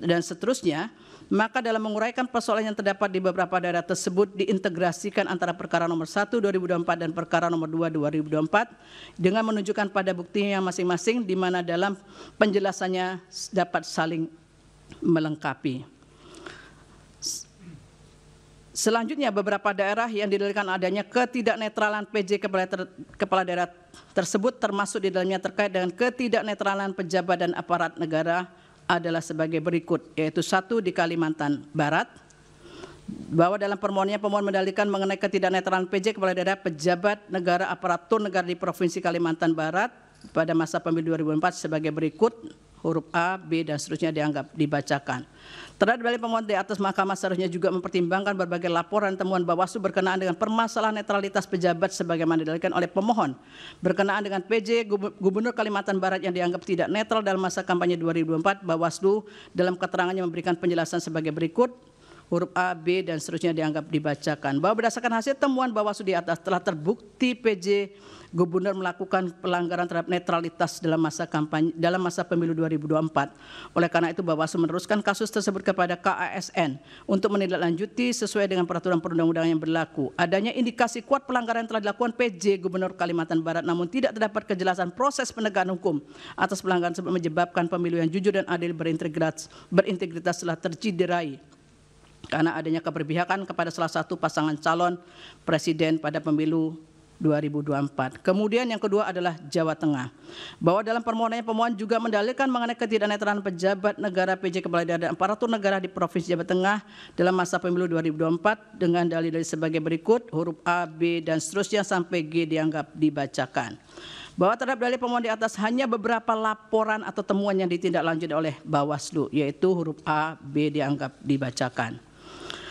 dan seterusnya, maka dalam menguraikan persoalan yang terdapat di beberapa daerah tersebut diintegrasikan antara perkara nomor 1 2024 dan perkara nomor 2 2024 dengan menunjukkan pada buktinya masing-masing, di mana dalam penjelasannya dapat saling melengkapi. Selanjutnya, beberapa daerah yang didalilkan adanya ketidaknetralan PJ Kepala Daerah tersebut termasuk di dalamnya terkait dengan ketidaknetralan pejabat dan aparat negara adalah sebagai berikut, yaitu 1 di Kalimantan Barat, bahwa dalam permohonannya pemohon mendalilkan mengenai ketidaknetralan PJ kepala daerah pejabat negara aparatur negara di Provinsi Kalimantan Barat pada masa pemilu 2004 sebagai berikut, huruf A, B, dan seterusnya dianggap dibacakan. Terhadap dalil pemohon di atas, Mahkamah seharusnya juga mempertimbangkan berbagai laporan temuan Bawaslu berkenaan dengan permasalahan netralitas pejabat sebagaimana didalilkan oleh pemohon berkenaan dengan PJ Gubernur Kalimantan Barat yang dianggap tidak netral dalam masa kampanye 2024. Bawaslu dalam keterangannya memberikan penjelasan sebagai berikut, huruf A, B, dan seterusnya dianggap dibacakan. Bahwa berdasarkan hasil temuan Bawaslu di atas telah terbukti PJ Gubernur melakukan pelanggaran terhadap netralitas dalam masa kampanye pemilu 2024. Oleh karena itu Bawaslu meneruskan kasus tersebut kepada KASN untuk menindaklanjuti sesuai dengan peraturan perundang-undangan yang berlaku. Adanya indikasi kuat pelanggaran yang telah dilakukan PJ Gubernur Kalimantan Barat, namun tidak terdapat kejelasan proses penegakan hukum atas pelanggaran tersebut menyebabkan pemilu yang jujur dan adil berintegritas telah terciderai karena adanya keberpihakan kepada salah satu pasangan calon presiden pada pemilu 2024. Kemudian yang kedua adalah Jawa Tengah. Bahwa dalam permohonannya pemohon juga mendalilkan mengenai ketidaknetralan pejabat negara PJ kepala daerah dan aparatur negara di Provinsi Jawa Tengah dalam masa pemilu 2024 dengan dalil-dalil sebagai berikut, huruf A, B, dan seterusnya sampai G dianggap dibacakan. Bahwa terhadap dalil pemohon di atas hanya beberapa laporan atau temuan yang ditindaklanjuti oleh Bawaslu, yaitu huruf A, B dianggap dibacakan.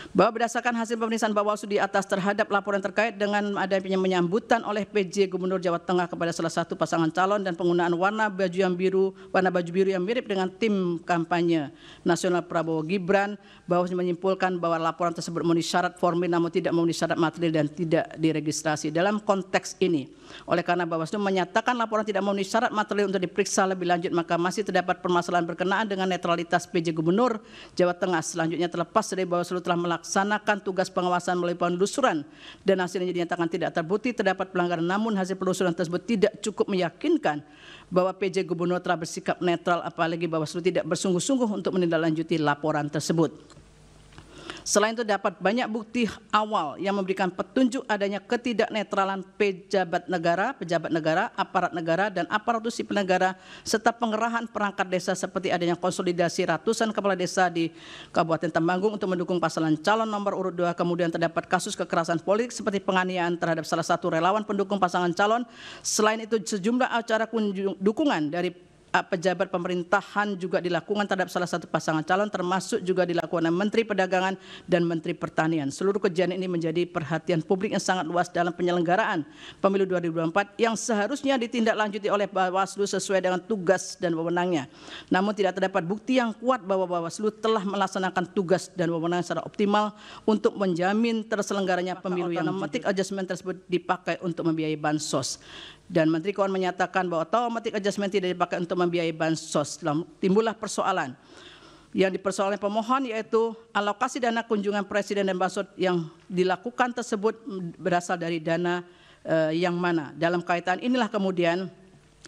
Bahwa berdasarkan hasil pemeriksaan Bawaslu di atas terhadap laporan terkait dengan adanya penyambutan oleh PJ Gubernur Jawa Tengah kepada salah satu pasangan calon dan penggunaan warna baju biru yang mirip dengan tim kampanye nasional Prabowo Gibran, Bawaslu menyimpulkan bahwa laporan tersebut memenuhi syarat formil namun tidak memenuhi syarat material dan tidak diregistrasi. Dalam konteks ini, oleh karena Bawaslu menyatakan laporan tidak memenuhi syarat material untuk diperiksa lebih lanjut, maka masih terdapat permasalahan berkenaan dengan netralitas PJ Gubernur Jawa Tengah. Selanjutnya terlepas dari Bawaslu telah melaksanakan tugas pengawasan melalui penelusuran dan hasilnya dinyatakan tidak terbukti terdapat pelanggaran, namun hasil penelusuran tersebut tidak cukup meyakinkan bahwa PJ Gubernur telah bersikap netral, apalagi Bawaslu tidak bersungguh-sungguh untuk menindaklanjuti laporan tersebut. Selain itu dapat banyak bukti awal yang memberikan petunjuk adanya ketidaknetralan pejabat negara, aparat negara, dan aparatur sipil negara, serta pengerahan perangkat desa seperti adanya konsolidasi ratusan kepala desa di Kabupaten Temanggung untuk mendukung pasangan calon nomor urut 2. Kemudian terdapat kasus kekerasan politik seperti penganiayaan terhadap salah satu relawan pendukung pasangan calon. Selain itu sejumlah acara dukungan dari pejabat pemerintahan juga dilakukan terhadap salah satu pasangan calon, termasuk juga dilakukan oleh Menteri Perdagangan dan Menteri Pertanian. Seluruh kejadian ini menjadi perhatian publik yang sangat luas dalam penyelenggaraan pemilu 2024 yang seharusnya ditindaklanjuti oleh Bawaslu sesuai dengan tugas dan wewenangnya. Namun tidak terdapat bukti yang kuat bahwa Bawaslu telah melaksanakan tugas dan wewenang secara optimal untuk menjamin terselenggaranya pemilu yang automatic adjustment tersebut dipakai untuk membiayai bansos. Dan Menteri Keuangan menyatakan bahwa automatic adjustment tidak dipakai untuk membiayai bansos. Timbullah persoalan yang dipersoalkan pemohon, yaitu alokasi dana kunjungan presiden dan bansos yang dilakukan tersebut berasal dari dana yang mana. Dalam kaitan inilah kemudian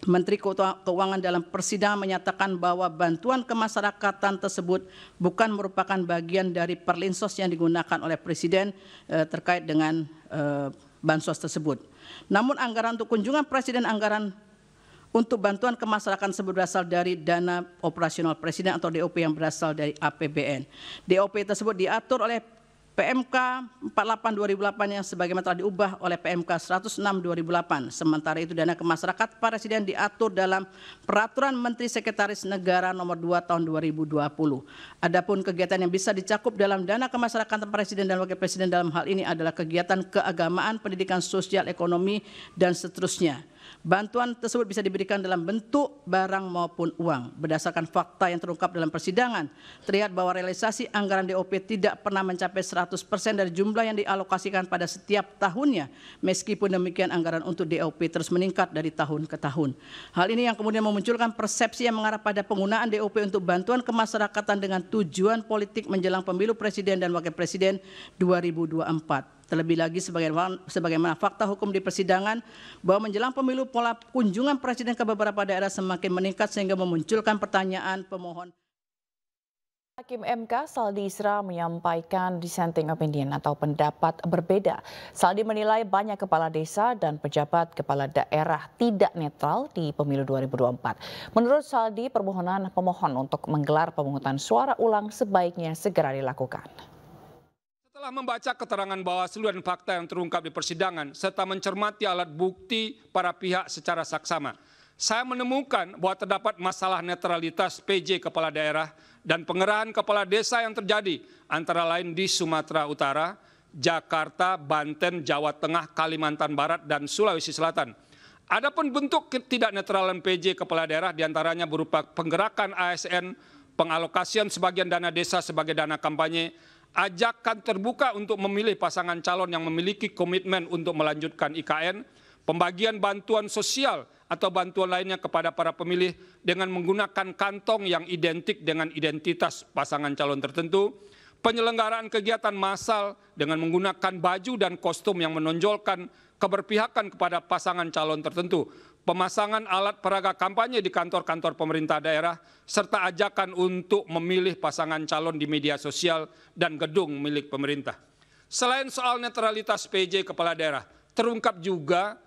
Menteri Keuangan dalam persidangan menyatakan bahwa bantuan kemasyarakatan tersebut bukan merupakan bagian dari perlinsos yang digunakan oleh Presiden terkait dengan bansos tersebut. Namun anggaran untuk kunjungan presiden, anggaran untuk bantuan ke masyarakat tersebut berasal dari dana operasional presiden atau DOP yang berasal dari APBN. DOP tersebut diatur oleh PMK 48/2008 yang sebagaimana telah diubah oleh PMK 106/2008. Sementara itu dana ke masyarakat presiden diatur dalam Peraturan Menteri Sekretaris Negara Nomor 2 Tahun 2020. Adapun kegiatan yang bisa dicakup dalam dana kemasyarakatan presiden dan wakil presiden dalam hal ini adalah kegiatan keagamaan, pendidikan sosial, ekonomi, dan seterusnya. Bantuan tersebut bisa diberikan dalam bentuk barang maupun uang. Berdasarkan fakta yang terungkap dalam persidangan, terlihat bahwa realisasi anggaran DOP tidak pernah mencapai 100% dari jumlah yang dialokasikan pada setiap tahunnya. Meskipun demikian, anggaran untuk DOP terus meningkat dari tahun ke tahun. Hal ini yang kemudian memunculkan persepsi yang mengarah pada penggunaan DOP untuk bantuan kemasyarakatan dengan tujuan politik menjelang pemilu presiden dan wakil presiden 2024. Terlebih lagi sebagaimana fakta hukum di persidangan bahwa menjelang pemilu pola kunjungan presiden ke beberapa daerah semakin meningkat sehingga memunculkan pertanyaan pemohon. Hakim MK Saldi Isra menyampaikan dissenting opinion atau pendapat berbeda. Saldi menilai banyak kepala desa dan pejabat kepala daerah tidak netral di pemilu 2024. Menurut Saldi, permohonan pemohon untuk menggelar pemungutan suara ulang sebaiknya segera dilakukan. Setelah Setelah membaca keterangan Bawaslu dan fakta yang terungkap di persidangan, serta mencermati alat bukti para pihak secara saksama, saya menemukan bahwa terdapat masalah netralitas PJ Kepala Daerah dan pengerahan kepala desa yang terjadi, antara lain di Sumatera Utara, Jakarta, Banten, Jawa Tengah, Kalimantan Barat, dan Sulawesi Selatan. Adapun bentuk ketidaknetralan PJ Kepala Daerah diantaranya berupa penggerakan ASN, pengalokasian sebagian dana desa sebagai dana kampanye, ajakan terbuka untuk memilih pasangan calon yang memiliki komitmen untuk melanjutkan IKN, pembagian bantuan sosial atau bantuan lainnya kepada para pemilih dengan menggunakan kantong yang identik dengan identitas pasangan calon tertentu, penyelenggaraan kegiatan massal dengan menggunakan baju dan kostum yang menonjolkan keberpihakan kepada pasangan calon tertentu, pemasangan alat peraga kampanye di kantor-kantor pemerintah daerah, serta ajakan untuk memilih pasangan calon di media sosial dan gedung milik pemerintah. Selain soal netralitas PJ Kepala Daerah, terungkap juga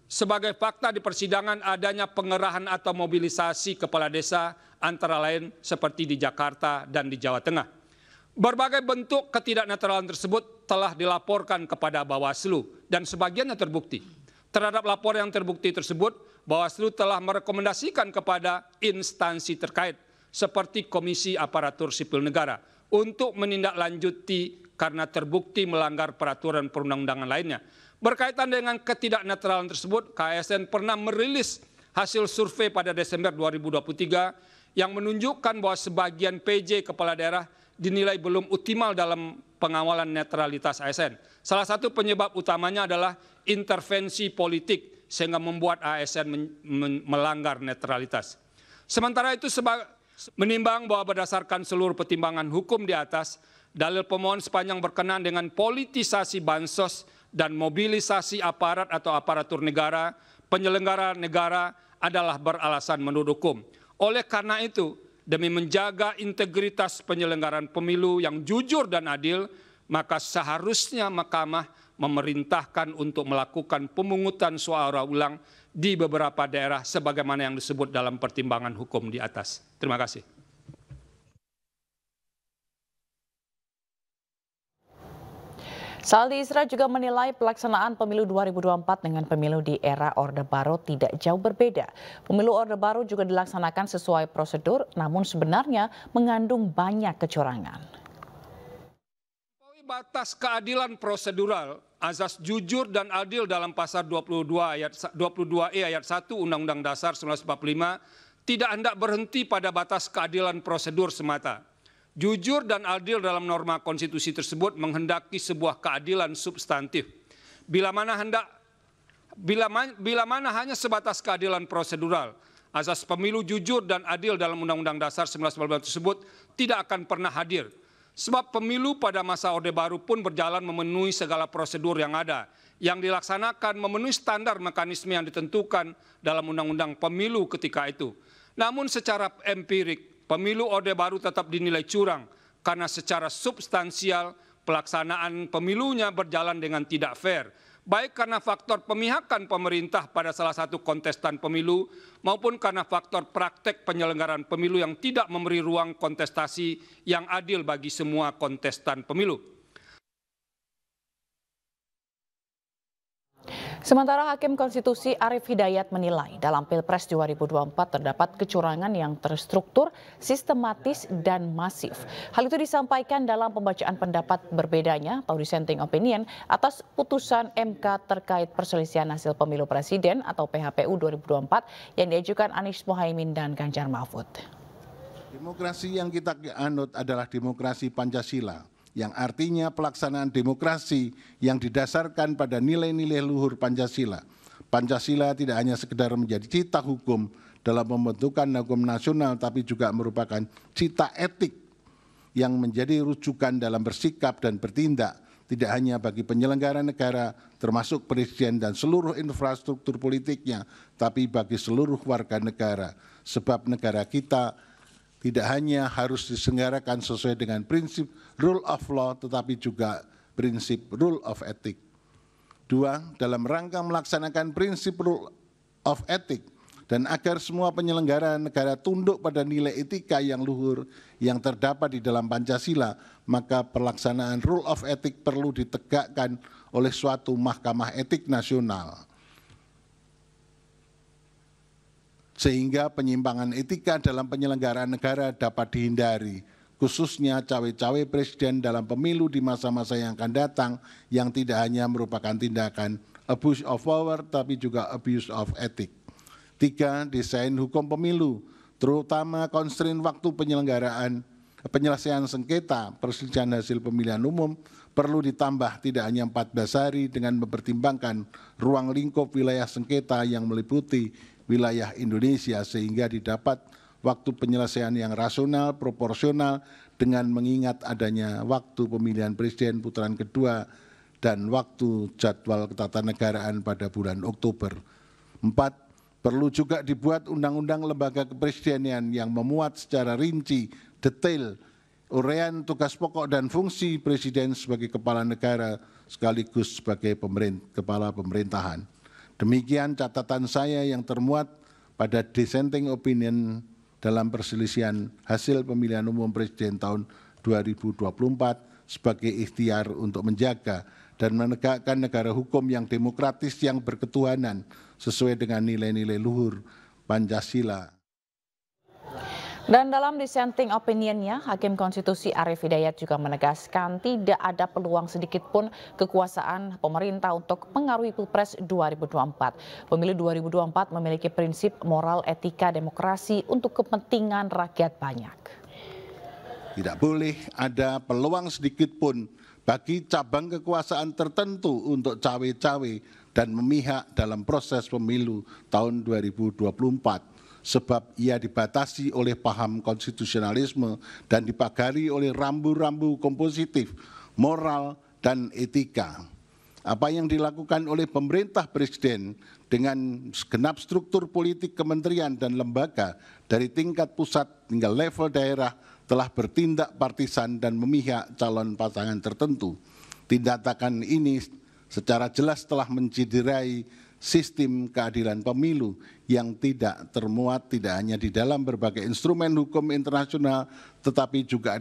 sebagai fakta di persidangan adanya pengerahan atau mobilisasi kepala desa antara lain seperti di Jakarta dan di Jawa Tengah. Berbagai bentuk ketidaknetralan tersebut telah dilaporkan kepada Bawaslu dan sebagiannya terbukti. Terhadap lapor yang terbukti tersebut, Bawaslu telah merekomendasikan kepada instansi terkait seperti Komisi Aparatur Sipil Negara untuk menindaklanjuti karena terbukti melanggar peraturan perundang-undangan lainnya. Berkaitan dengan ketidaknetralan tersebut, KSN pernah merilis hasil survei pada Desember 2023 yang menunjukkan bahwa sebagian PJ Kepala Daerah dinilai belum optimal dalam pengawalan netralitas ASN. Salah satu penyebab utamanya adalah intervensi politik sehingga membuat ASN melanggar netralitas. Sementara itu, menimbang bahwa berdasarkan seluruh pertimbangan hukum di atas, dalil pemohon sepanjang berkenaan dengan politisasi bansos dan mobilisasi aparat atau aparatur negara, penyelenggara negara adalah beralasan menurut hukum. Oleh karena itu, demi menjaga integritas penyelenggaraan pemilu yang jujur dan adil, maka seharusnya Mahkamah memerintahkan untuk melakukan pemungutan suara ulang di beberapa daerah sebagaimana yang disebut dalam pertimbangan hukum di atas. Terima kasih. Saldi Isra juga menilai pelaksanaan pemilu 2024 dengan pemilu di era Orde Baru tidak jauh berbeda. Pemilu Orde Baru juga dilaksanakan sesuai prosedur, namun sebenarnya mengandung banyak kecurangan. Batas keadilan prosedural, azas jujur dan adil dalam pasal 22E ayat 1 Undang-Undang Dasar 1945 tidak hendak berhenti pada batas keadilan prosedur semata. Jujur dan adil dalam norma konstitusi tersebut menghendaki sebuah keadilan substantif. Bila mana hanya sebatas keadilan prosedural, azas pemilu jujur dan adil dalam Undang-Undang Dasar 1945 tersebut tidak akan pernah hadir. Sebab pemilu pada masa Orde Baru pun berjalan memenuhi segala prosedur yang ada, yang dilaksanakan memenuhi standar mekanisme yang ditentukan dalam Undang-Undang Pemilu ketika itu. Namun secara empirik, pemilu Orde Baru tetap dinilai curang karena secara substansial pelaksanaan pemilunya berjalan dengan tidak fair, baik karena faktor pemihakan pemerintah pada salah satu kontestan pemilu maupun karena faktor praktek penyelenggaraan pemilu yang tidak memberi ruang kontestasi yang adil bagi semua kontestan pemilu. Sementara Hakim Konstitusi Arief Hidayat menilai dalam Pilpres 2024 terdapat kecurangan yang terstruktur, sistematis, dan masif. Hal itu disampaikan dalam pembacaan pendapat berbedanya atau dissenting opinion atas putusan MK terkait perselisihan hasil pemilu presiden atau PHPU 2024 yang diajukan Anies Mohaimin dan Ganjar Mahfud. Demokrasi yang kita anut adalah demokrasi Pancasila, yang artinya pelaksanaan demokrasi yang didasarkan pada nilai-nilai luhur Pancasila. Pancasila tidak hanya sekedar menjadi cita hukum dalam pembentukan hukum nasional, tapi juga merupakan cita etik yang menjadi rujukan dalam bersikap dan bertindak, tidak hanya bagi penyelenggara negara, termasuk presiden dan seluruh infrastruktur politiknya, tapi bagi seluruh warga negara. Sebab negara kita tidak hanya harus diselenggarakan sesuai dengan prinsip rule of law, tetapi juga prinsip rule of ethic. 2. Dalam rangka melaksanakan prinsip rule of ethic, dan agar semua penyelenggara negara tunduk pada nilai etika yang luhur yang terdapat di dalam Pancasila, maka pelaksanaan rule of ethic perlu ditegakkan oleh suatu mahkamah etik nasional. Sehingga penyimpangan etika dalam penyelenggaraan negara dapat dihindari, khususnya cawe-cawe presiden dalam pemilu di masa-masa yang akan datang yang tidak hanya merupakan tindakan abuse of power tapi juga abuse of ethic. 3. Desain hukum pemilu, terutama konstrain waktu penyelesaian sengketa perselisihan hasil pemilihan umum perlu ditambah tidak hanya 14 hari dengan mempertimbangkan ruang lingkup wilayah sengketa yang meliputi wilayah Indonesia sehingga didapat waktu penyelesaian yang rasional, proporsional dengan mengingat adanya waktu pemilihan presiden putaran kedua dan waktu jadwal ketatanegaraan pada bulan Oktober. 4. Perlu juga dibuat undang-undang lembaga kepresidenan yang memuat secara rinci, detail, uraian tugas pokok dan fungsi presiden sebagai kepala negara sekaligus sebagai kepala pemerintahan. Demikian catatan saya yang termuat pada dissenting opinion dalam perselisihan hasil pemilihan umum presiden tahun 2024 sebagai ikhtiar untuk menjaga dan menegakkan negara hukum yang demokratis yang berketuhanan sesuai dengan nilai-nilai luhur Pancasila. Dan dalam dissenting opinionnya, Hakim Konstitusi Arief Hidayat juga menegaskan tidak ada peluang sedikit pun kekuasaan pemerintah untuk mengaruhi Pilpres 2024. Pemilu 2024 memiliki prinsip moral, etika, demokrasi untuk kepentingan rakyat banyak. Tidak boleh ada peluang sedikit pun bagi cabang kekuasaan tertentu untuk cawe-cawe dan memihak dalam proses pemilu tahun 2024. Sebab ia dibatasi oleh paham konstitusionalisme dan dipagari oleh rambu-rambu kompositif, moral, dan etika. Apa yang dilakukan oleh pemerintah presiden dengan segenap struktur politik kementerian dan lembaga dari tingkat pusat hingga level daerah telah bertindak partisan dan memihak calon pasangan tertentu. Tindakan ini secara jelas telah menciderai sistem keadilan pemilu yang tidak termuat tidak hanya di dalam berbagai instrumen hukum internasional tetapi juga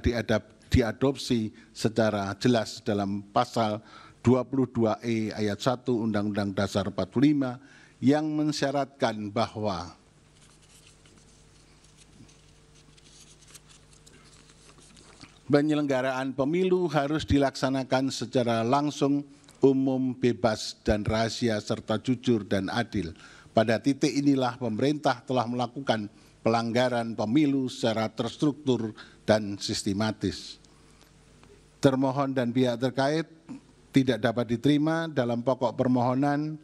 diadopsi secara jelas dalam pasal 22E ayat 1 Undang-Undang Dasar 45 yang mensyaratkan bahwa penyelenggaraan pemilu harus dilaksanakan secara langsung, umum, bebas, dan rahasia, serta jujur dan adil. Pada titik inilah pemerintah telah melakukan pelanggaran pemilu secara terstruktur dan sistematis. Termohon dan pihak terkait tidak dapat diterima dalam pokok permohonan,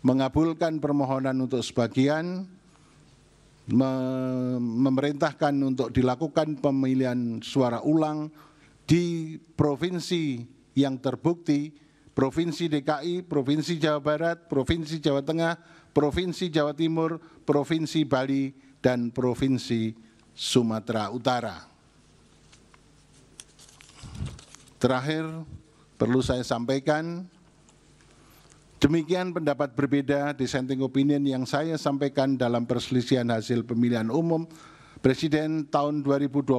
mengabulkan permohonan untuk sebagian, memerintahkan untuk dilakukan pemilihan suara ulang di provinsi yang terbukti, Provinsi DKI, Provinsi Jawa Barat, Provinsi Jawa Tengah, Provinsi Jawa Timur, Provinsi Bali, dan Provinsi Sumatera Utara. Terakhir, perlu saya sampaikan, demikian pendapat berbeda dissenting opinion yang saya sampaikan dalam perselisihan hasil pemilihan umum Presiden tahun 2024.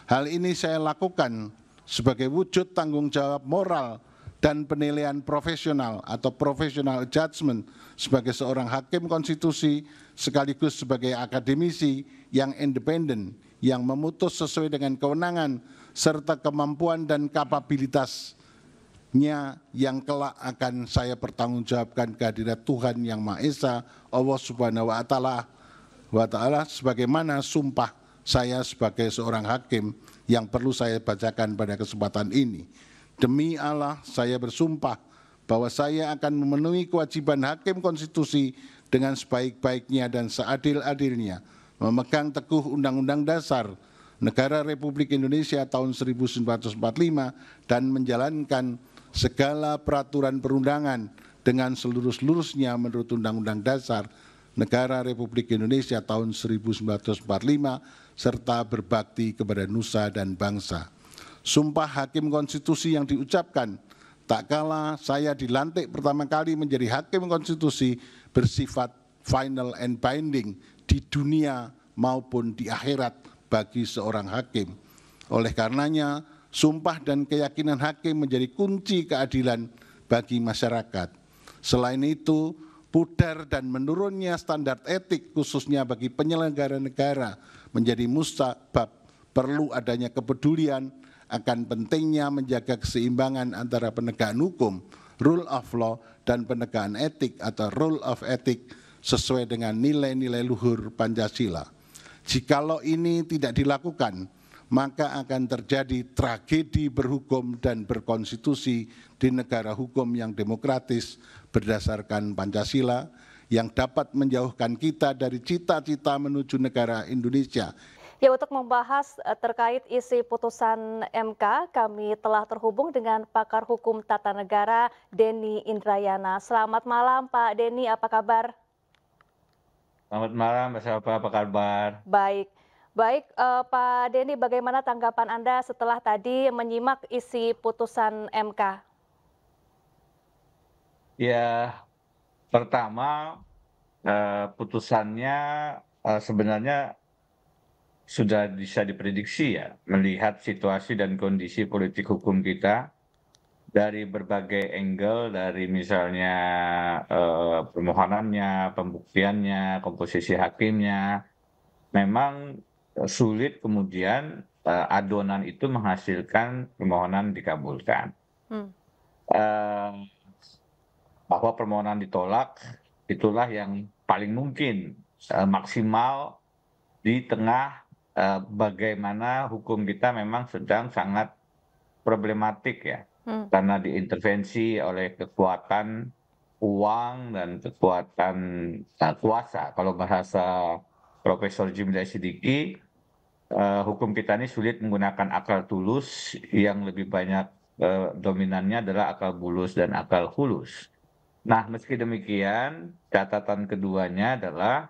Hal ini saya lakukan sebagai wujud tanggung jawab moral dan penilaian profesional atau professional judgment sebagai seorang hakim konstitusi sekaligus sebagai akademisi yang independen yang memutus sesuai dengan kewenangan serta kemampuan dan kapabilitasnya yang kelak akan saya pertanggungjawabkan kehadirat Tuhan Yang Maha Esa Allah Subhanahu wa Ta'ala sebagaimana sumpah saya sebagai seorang hakim yang perlu saya bacakan pada kesempatan ini. Demi Allah, saya bersumpah bahwa saya akan memenuhi kewajiban hakim konstitusi dengan sebaik-baiknya dan seadil-adilnya, memegang teguh Undang-Undang Dasar Negara Republik Indonesia tahun 1945 dan menjalankan segala peraturan perundangan dengan seluruh-seluruhnya menurut Undang-Undang Dasar Negara Republik Indonesia tahun 1945 serta berbakti kepada nusa dan bangsa. Sumpah hakim konstitusi yang diucapkan tak kala saya dilantik pertama kali menjadi hakim konstitusi bersifat final and binding di dunia maupun di akhirat bagi seorang hakim. Oleh karenanya, sumpah dan keyakinan hakim menjadi kunci keadilan bagi masyarakat. Selain itu, pudar dan menurunnya standar etik khususnya bagi penyelenggara negara menjadi musabab perlu adanya kepedulian akan pentingnya menjaga keseimbangan antara penegakan hukum, rule of law, dan penegakan etik atau rule of ethic sesuai dengan nilai-nilai luhur Pancasila. Jikalau ini tidak dilakukan, maka akan terjadi tragedi berhukum dan berkonstitusi di negara hukum yang demokratis berdasarkan Pancasila yang dapat menjauhkan kita dari cita-cita menuju negara Indonesia. Ya, untuk membahas terkait isi putusan MK, kami telah terhubung dengan pakar hukum tata negara Denny Indrayana. Selamat malam Pak Denny, apa kabar? Selamat malam Mbak Salva, apa kabar? Baik, Pak Denny, bagaimana tanggapan Anda setelah tadi menyimak isi putusan MK? Ya, pertama putusannya sebenarnya sudah bisa diprediksi ya, melihat situasi dan kondisi politik hukum kita dari berbagai angle, dari misalnya permohonannya, pembuktiannya, komposisi hakimnya, memang sulit kemudian adonan itu menghasilkan permohonan dikabulkan. Bahwa permohonan ditolak itulah yang paling mungkin maksimal di tengah bagaimana hukum kita memang sedang sangat problematik ya, karena diintervensi oleh kekuatan uang dan kekuatan kuasa. Kalau bahasa Profesor Jimli Sidiki, hukum kita ini sulit menggunakan akal tulus, yang lebih banyak dominannya adalah akal bulus dan akal hulus. Nah, meski demikian, catatan keduanya adalah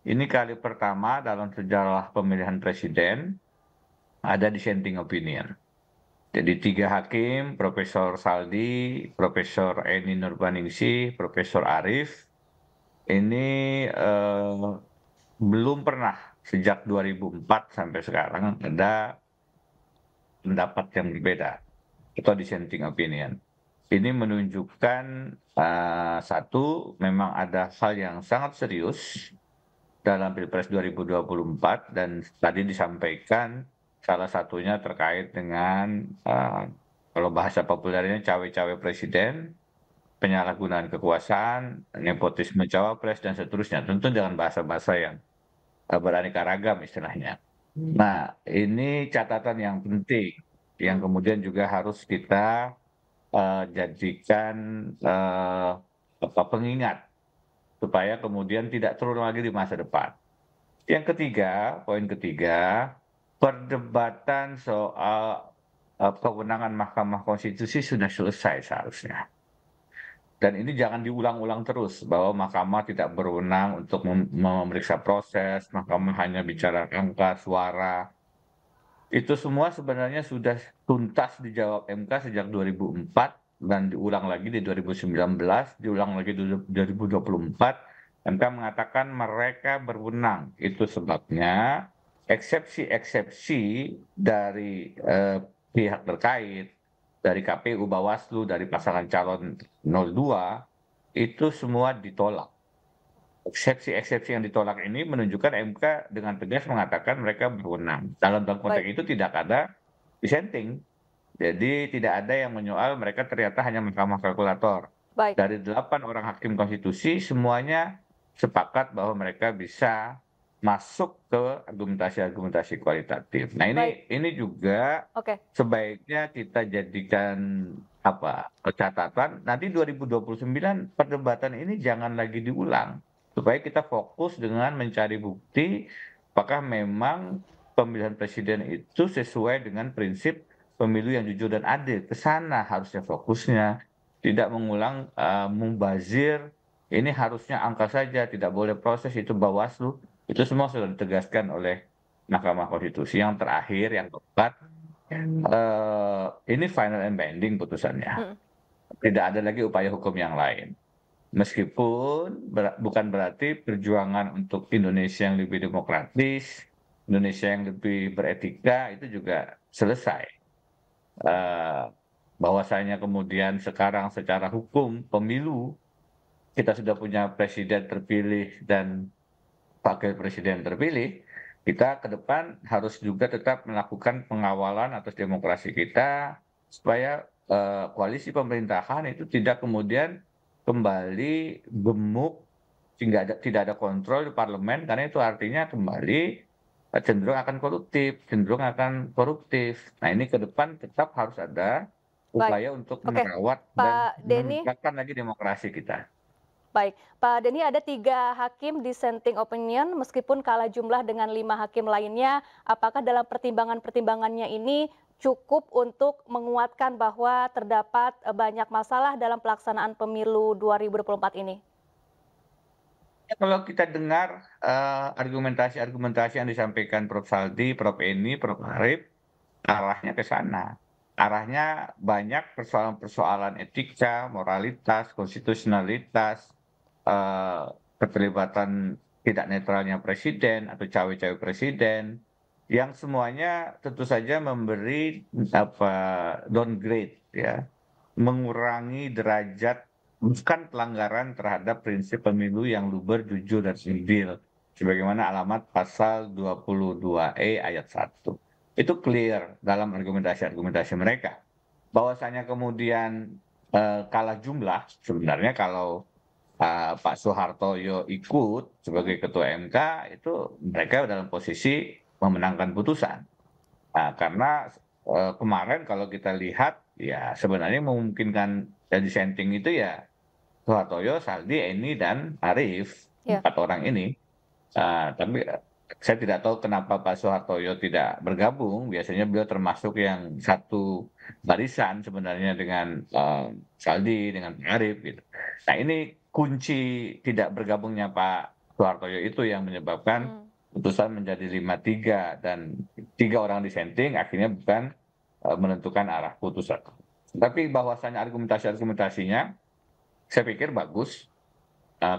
ini kali pertama dalam sejarah pemilihan presiden ada dissenting opinion. Jadi 3 hakim, Profesor Saldi, Profesor Eni Nurbaningsih, Profesor Arif, ini belum pernah sejak 2004 sampai sekarang ada pendapat yang berbeda atau dissenting opinion. Ini menunjukkan satu, memang ada hal yang sangat serius dalam Pilpres 2024 dan tadi disampaikan salah satunya terkait dengan kalau bahasa populernya cawe-cawe presiden, penyalahgunaan kekuasaan, nepotisme cawapres, dan seterusnya. Tentu dengan bahasa-bahasa yang beraneka ragam istilahnya. Nah, ini catatan yang penting, yang kemudian juga harus kita jadikan pengingat, supaya kemudian tidak terulang lagi di masa depan. Yang ketiga, poin ketiga, perdebatan soal kewenangan Mahkamah Konstitusi sudah selesai seharusnya. Dan ini jangan diulang-ulang terus, bahwa mahkamah tidak berwenang untuk memeriksa proses, mahkamah hanya bicara angka, suara. Itu semua sebenarnya sudah tuntas dijawab MK sejak 2004, dan diulang lagi di 2019, diulang lagi di 2024. MK mengatakan mereka berwenang. Itu sebabnya eksepsi-eksepsi dari pihak terkait, dari KPU, Bawaslu, dari pasangan calon 02, itu semua ditolak. Eksepsi-eksepsi yang ditolak ini menunjukkan MK dengan tegas mengatakan mereka berwenang. Dalam konteks itu tidak ada dissenting. Jadi tidak ada yang menyoal mereka ternyata hanya mahkamah kalkulator. Dari 8 orang hakim konstitusi, semuanya sepakat bahwa mereka bisa masuk ke argumentasi-argumentasi kualitatif. Nah, ini juga sebaiknya kita jadikan catatan. Nanti 2029 perdebatan ini jangan lagi diulang, supaya kita fokus dengan mencari bukti apakah memang pemilihan presiden itu sesuai dengan prinsip pemilu yang jujur dan adil. Ke sana harusnya fokusnya, tidak mengulang mubazir. Ini harusnya angka saja, tidak boleh proses, itu Bawaslu. Itu semua sudah ditegaskan oleh Mahkamah Konstitusi. Yang terakhir, yang keempat, ini final and binding putusannya. Tidak ada lagi upaya hukum yang lain. Meskipun bukan berarti perjuangan untuk Indonesia yang lebih demokratis, Indonesia yang lebih beretika itu juga selesai. Bahwasanya kemudian sekarang secara hukum pemilu kita sudah punya presiden terpilih dan wakil presiden terpilih, kita ke depan harus juga tetap melakukan pengawalan atas demokrasi kita supaya koalisi pemerintahan itu tidak kemudian kembali gemuk sehingga tidak ada kontrol di parlemen, karena itu artinya kembali cenderung akan koruptif. Nah, ini ke depan tetap harus ada upaya untuk merawat dan meningkatkan lagi demokrasi kita. Baik, Pak Denny, ada 3 hakim dissenting opinion meskipun kalah jumlah dengan 5 hakim lainnya. Apakah dalam pertimbangannya ini cukup untuk menguatkan bahwa terdapat banyak masalah dalam pelaksanaan pemilu 2024 ini? Ya, kalau kita dengar argumentasi-argumentasi yang disampaikan Prof. Saldi, Prof. Eni, Prof. Arif, arahnya ke sana. Arahnya banyak persoalan-persoalan etika, moralitas, konstitusionalitas, keterlibatan tidak netralnya presiden atau cawe-cawe presiden, yang semuanya tentu saja memberi downgrade, ya, mengurangi derajat, bukan pelanggaran terhadap prinsip pemilu yang luber, jujur, dan adil, sebagaimana alamat pasal 22E ayat 1. Itu clear dalam argumentasi-argumentasi mereka. Bahwasanya kemudian kalah jumlah, sebenarnya kalau Pak Soehartoyo ikut sebagai ketua MK, itu mereka dalam posisi memenangkan putusan. Karena kemarin kalau kita lihat, ya sebenarnya memungkinkan dissenting itu ya Soehartoyo, Saldi, Eni, dan Arif, 4 orang ini. Tapi saya tidak tahu kenapa Pak Soehartoyo tidak bergabung. Biasanya beliau termasuk yang satu barisan sebenarnya dengan Saldi, dengan Arif, gitu. Nah, ini kunci tidak bergabungnya Pak Soehartoyo itu yang menyebabkan putusan menjadi 5-3 dan 3 orang dissenting akhirnya bukan menentukan arah putusan. Tapi bahwasannya argumentasinya saya pikir bagus,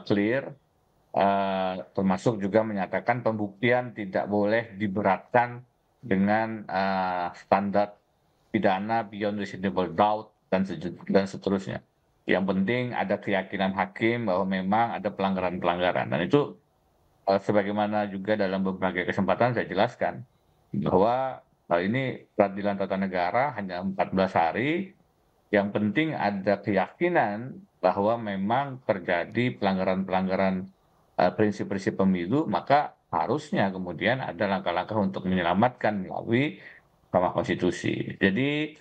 clear, termasuk juga menyatakan pembuktian tidak boleh diberatkan dengan standar pidana beyond reasonable doubt dan seterusnya. Yang penting ada keyakinan hakim bahwa memang ada pelanggaran-pelanggaran, dan itu sebagaimana juga dalam berbagai kesempatan saya jelaskan bahwa ini peradilan tata negara hanya 14 hari. Yang penting ada keyakinan bahwa memang terjadi pelanggaran-pelanggaran prinsip-prinsip pemilu, maka harusnya kemudian ada langkah-langkah untuk menyelamatkan melalui Mahkamah Konstitusi. Jadi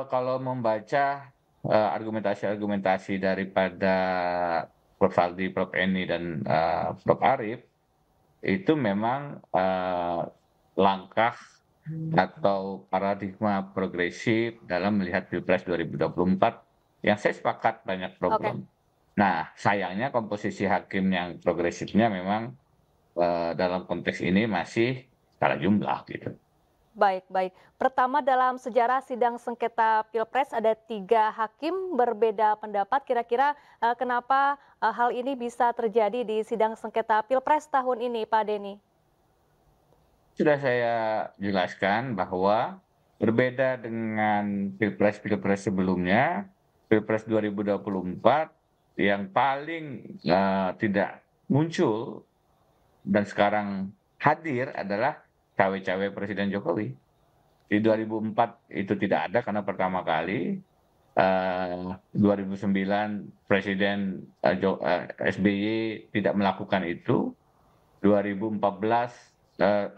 kalau membaca argumentasi-argumentasi daripada Prof. Saldi, Prof. Eni, dan Prof. Arif, itu memang langkah atau paradigma progresif dalam melihat Pilpres 2024 yang saya sepakat banyak problem. Nah, sayangnya komposisi hakim yang progresifnya memang dalam konteks ini masih kalah jumlah, gitu. Baik. Pertama, dalam sejarah sidang sengketa Pilpres ada 3 hakim berbeda pendapat. Kira-kira kenapa hal ini bisa terjadi di sidang sengketa Pilpres tahun ini, Pak Denny? Sudah saya jelaskan bahwa berbeda dengan Pilpres sebelumnya, Pilpres 2024 yang paling tidak muncul dan sekarang hadir adalah cawe-cawe Presiden Jokowi. Di 2004 itu tidak ada karena pertama kali 2009 Presiden SBY tidak melakukan itu. 2014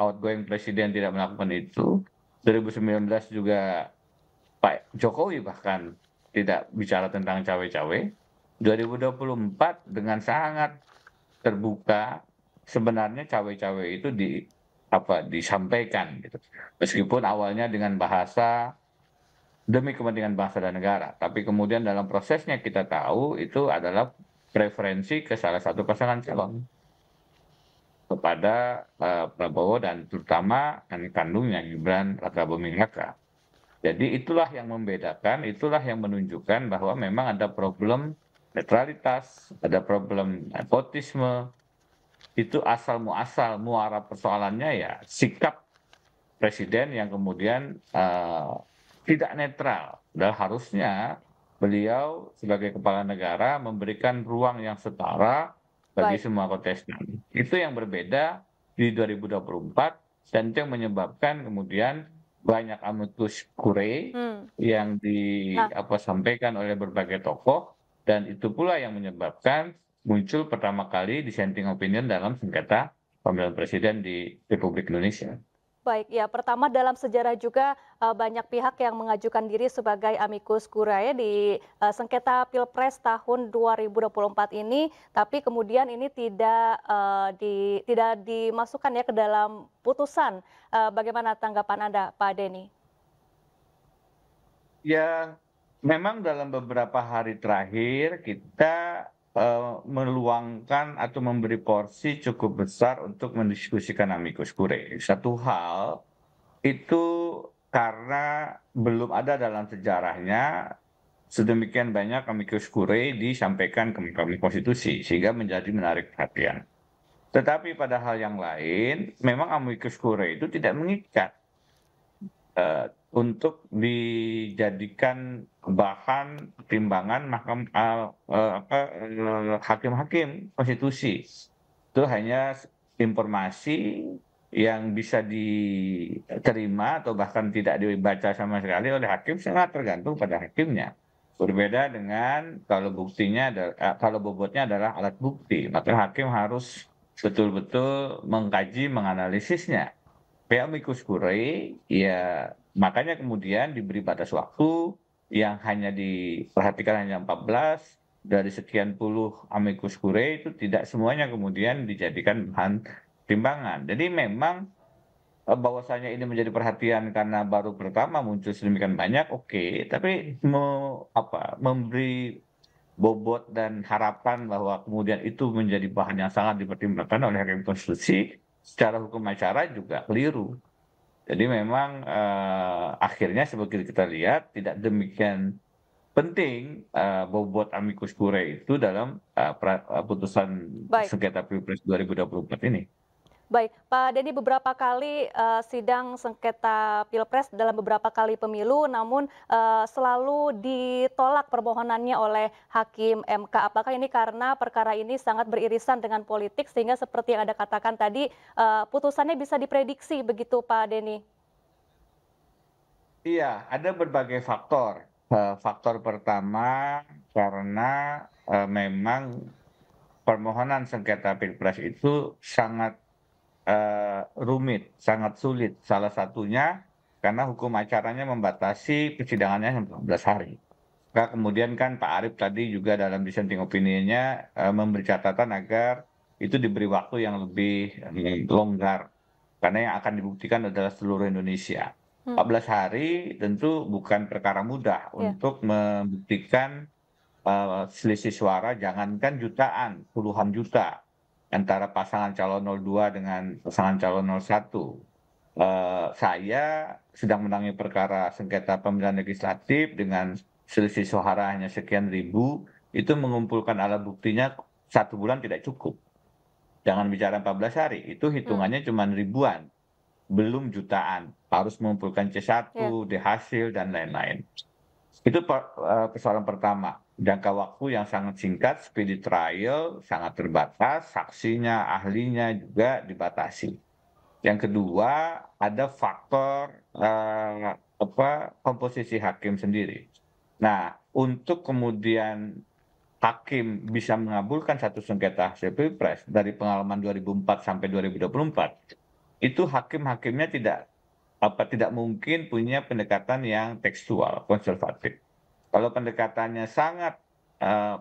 outgoing Presiden tidak melakukan itu. 2019 juga Pak Jokowi bahkan tidak bicara tentang cawe-cawe. 2024 dengan sangat terbuka sebenarnya cawe-cawe itu disampaikan, gitu. Meskipun awalnya dengan bahasa demi kepentingan bangsa dan negara, tapi kemudian dalam prosesnya kita tahu itu adalah preferensi ke salah satu pasangan calon kepada Prabowo dan terutama anak kandungnya Gibran Rakabuming Raka. Jadi itulah yang membedakan, itulah yang menunjukkan bahwa memang ada problem netralitas, ada problem nepotisme. Itu asal muasal muara persoalannya ya sikap presiden yang kemudian tidak netral. Dan harusnya beliau sebagai kepala negara memberikan ruang yang setara bagi semua kontestan. Itu yang berbeda di 2024 dan itu yang menyebabkan kemudian banyak amicus curiae yang disampaikan oleh berbagai tokoh dan itu pula yang menyebabkan muncul pertama kali dissenting opinion dalam sengketa pemilihan presiden di Republik Indonesia. Baik, ya pertama dalam sejarah juga banyak pihak yang mengajukan diri sebagai amicus curiae di sengketa Pilpres tahun 2024 ini, tapi kemudian ini tidak dimasukkan ya ke dalam putusan. Bagaimana tanggapan Anda, Pak Denny? Ya, memang dalam beberapa hari terakhir kita meluangkan atau memberi porsi cukup besar untuk mendiskusikan amicus curiae. Satu hal itu karena belum ada dalam sejarahnya sedemikian banyak amicus curiae disampaikan ke Mahkamah Konstitusi sehingga menjadi menarik perhatian. Tetapi pada hal yang lain, memang amicus curiae itu tidak mengikat untuk dijadikan bahan pertimbangan hakim-hakim konstitusi. Itu hanya informasi yang bisa diterima atau bahkan tidak dibaca sama sekali oleh hakim, sangat tergantung pada hakimnya. Berbeda dengan kalau bobotnya adalah alat bukti, maka hakim harus betul-betul mengkaji, menganalisisnya. Amicus curiae, ya makanya kemudian diberi batas waktu yang hanya diperhatikan hanya 14 dari sekian puluh amicus curiae itu tidak semuanya kemudian dijadikan bahan timbangan. Jadi memang bahwasanya ini menjadi perhatian karena baru pertama muncul sedemikian banyak, oke, tapi memberi bobot dan harapan bahwa kemudian itu menjadi bahan yang sangat dipertimbangkan oleh hakim konstitusi secara hukum acara juga keliru. Jadi memang akhirnya seperti kita lihat tidak demikian penting bobot amicus curiae itu dalam putusan sengketa Pilpres 2024 ini. Baik, Pak Denny, beberapa kali sidang sengketa Pilpres dalam beberapa kali pemilu, namun selalu ditolak permohonannya oleh Hakim MK. Apakah ini karena perkara ini sangat beririsan dengan politik, sehingga seperti yang Anda katakan tadi, putusannya bisa diprediksi begitu, Pak Denny? Iya, ada berbagai faktor. Faktor pertama karena memang permohonan sengketa Pilpres itu sangat rumit, sangat sulit. Salah satunya karena hukum acaranya membatasi persidangannya 14 hari. Kemudian kan Pak Arief tadi juga dalam dissenting opinion-nya memberi catatan agar itu diberi waktu yang lebih longgar. Karena yang akan dibuktikan adalah seluruh Indonesia. 14 hari tentu bukan perkara mudah untuk membuktikan selisih suara, jangankan jutaan, puluhan juta antara pasangan calon 02 dengan pasangan calon 01. Saya sedang menangani perkara sengketa pemilihan legislatif dengan selisih suara hanya sekian ribu, itu mengumpulkan alat buktinya 1 bulan tidak cukup. Jangan bicara 14 hari, itu hitungannya cuma ribuan, belum jutaan. Harus mengumpulkan C1, D-hasil, dan lain-lain. Itu persoalan pertama. Jangka waktu yang sangat singkat, speedy trial sangat terbatas, saksinya, ahlinya juga dibatasi. Yang kedua, ada faktor komposisi hakim sendiri. Nah, untuk kemudian hakim bisa mengabulkan satu sengketa hasil Pilpres dari pengalaman 2004 sampai 2024, itu hakim-hakimnya tidak mungkin punya pendekatan yang tekstual, konservatif. Kalau pendekatannya sangat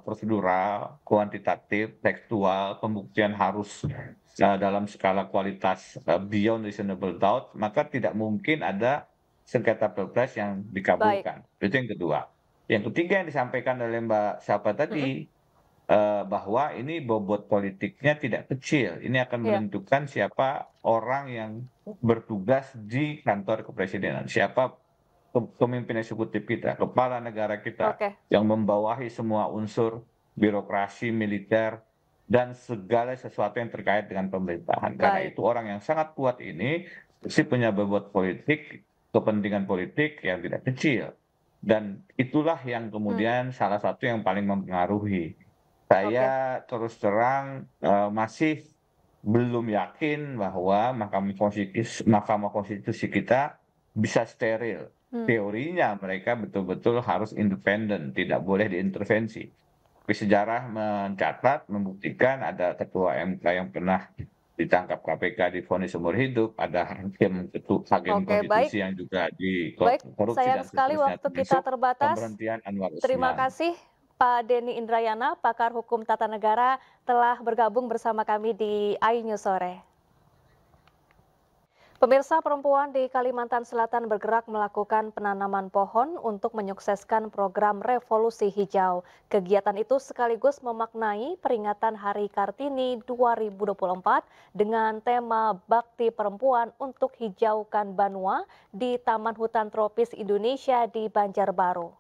prosedural, kuantitatif, tekstual, pembuktian harus dalam skala kualitas beyond reasonable doubt, maka tidak mungkin ada sengketa Pilpres yang dikabulkan. Itu yang kedua. Yang ketiga yang disampaikan oleh Mbak Sapa tadi, bahwa ini bobot politiknya tidak kecil. Ini akan menentukan siapa orang yang bertugas di kantor kepresidenan, siapa pemimpin eksekutif kita, kepala negara kita yang membawahi semua unsur birokrasi, militer, dan segala sesuatu yang terkait dengan pemerintahan. Karena itu orang yang sangat kuat ini pasti punya bobot politik, kepentingan politik yang tidak kecil. Dan itulah yang kemudian salah satu yang paling mempengaruhi. Saya terus terang masih belum yakin bahwa Mahkamah Konstitusi kita bisa steril. Teorinya mereka betul-betul harus independen, tidak boleh diintervensi. Tapi sejarah mencatat, membuktikan ada ketua MK yang pernah ditangkap KPK divonis seumur hidup, ada hakim konstitusi yang juga dikorupsi. Sayang sekali waktu kita terbatas. Terima kasih Pak Denny Indrayana, pakar hukum tata negara, telah bergabung bersama kami di iNews Sore. Pemirsa, perempuan di Kalimantan Selatan bergerak melakukan penanaman pohon untuk menyukseskan program Revolusi Hijau. Kegiatan itu sekaligus memaknai peringatan Hari Kartini 2024 dengan tema Bakti Perempuan untuk Hijaukan Banua di Taman Hutan Tropis Indonesia di Banjarbaru.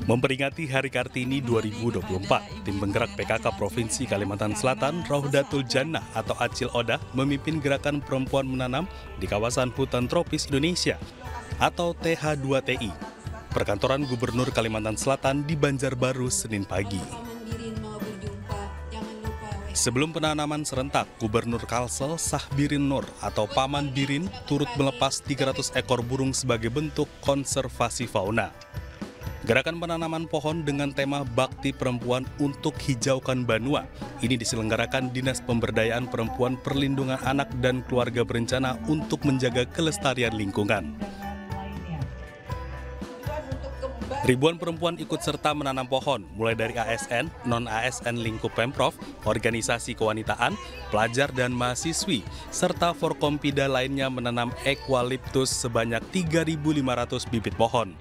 Memperingati Hari Kartini 2024, tim penggerak PKK Provinsi Kalimantan Selatan, Raudatul Jannah atau Acil Odah, memimpin gerakan perempuan menanam di kawasan hutan tropis Indonesia atau TH2TI, perkantoran Gubernur Kalimantan Selatan di Banjarbaru Senin pagi. Sebelum penanaman serentak, Gubernur Kalsel Sahbirin Nur atau Paman Birin turut melepas 300 ekor burung sebagai bentuk konservasi fauna. Gerakan penanaman pohon dengan tema Bakti Perempuan untuk Hijaukan Banua ini diselenggarakan Dinas Pemberdayaan Perempuan Perlindungan Anak dan Keluarga Berencana untuk menjaga kelestarian lingkungan. Ribuan perempuan ikut serta menanam pohon, mulai dari ASN, non-ASN lingkup Pemprov, organisasi kewanitaan, pelajar dan mahasiswi, serta Forkompida lainnya menanam eukaliptus sebanyak 3.500 bibit pohon.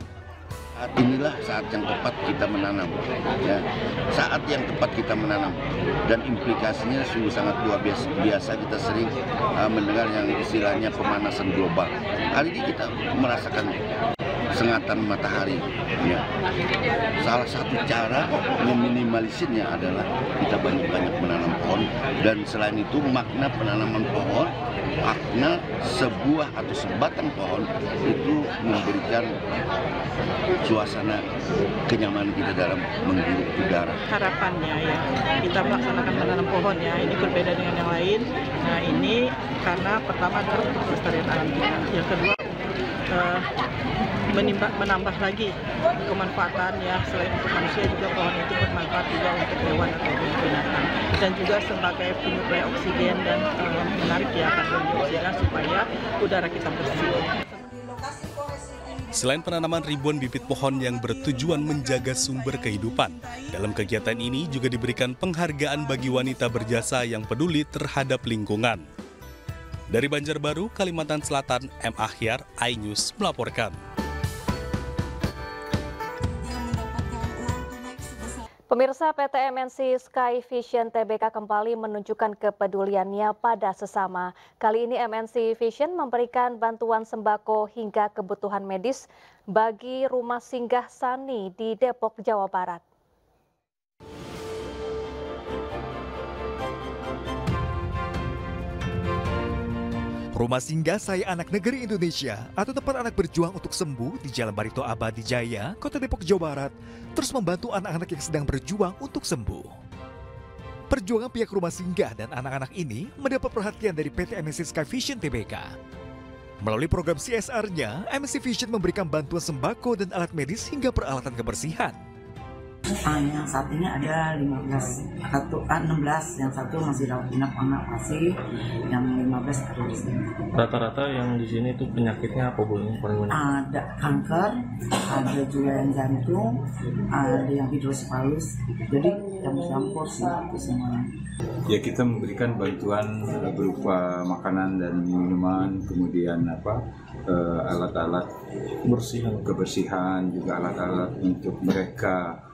Inilah saat yang tepat kita menanam, ya. Saat yang tepat kita menanam, dan implikasinya sungguh sangat luar biasa. Kita sering mendengar yang istilahnya pemanasan global. Hari ini kita merasakan sengatan matahari, ya. Salah satu cara meminimalisirnya adalah kita banyak-banyak menanam pohon, dan selain itu makna penanaman pohon, makna sebuah atau sebatang pohon itu memberikan suasana kenyamanan kita dalam menghirup udara. Harapannya ya, kita melaksanakan menanam pohon ya, ini berbeda dengan yang lain. Nah ini karena pertama adalah kelestarian alam kita, yang kedua menambah lagi kemanfaatan ya, selain untuk manusia juga pohon itu bermanfaat juga untuk hewan atau binatang, dan juga sebagai penyuplai oksigen dan menarik ya karbon dioksida supaya udara kita bersih. Selain penanaman ribuan bibit pohon yang bertujuan menjaga sumber kehidupan, dalam kegiatan ini juga diberikan penghargaan bagi wanita berjasa yang peduli terhadap lingkungan. Dari Banjarbaru, Kalimantan Selatan, M. Ahyar, iNews melaporkan. Pemirsa, PT MNC Sky Vision Tbk kembali menunjukkan kepeduliannya pada sesama. Kali ini MNC Vision memberikan bantuan sembako hingga kebutuhan medis bagi rumah singgah Sani di Depok, Jawa Barat. Rumah Singgah Saya Anak Negeri Indonesia atau tempat anak berjuang untuk sembuh di Jalan Barito Abadi Jaya, Kota Depok, Jawa Barat, terus membantu anak-anak yang sedang berjuang untuk sembuh. Perjuangan pihak Rumah Singgah dan anak-anak ini mendapat perhatian dari PT MNC Sky Vision Tbk. Melalui program CSR-nya, MNC Vision memberikan bantuan sembako dan alat medis hingga peralatan kebersihan. Yang saat ini ada 16, yang satu masih rawat inap anak masih, yang 15 ada di sini. Rata-rata yang di sini itu penyakitnya apa Bu? Ada kanker, ada juga yang jantung, ada yang hidrosefalus, jadi campur sih itu semuanya. Ya, kita memberikan bantuan berupa makanan dan minuman, kemudian alat-alat kebersihan, juga alat-alat untuk mereka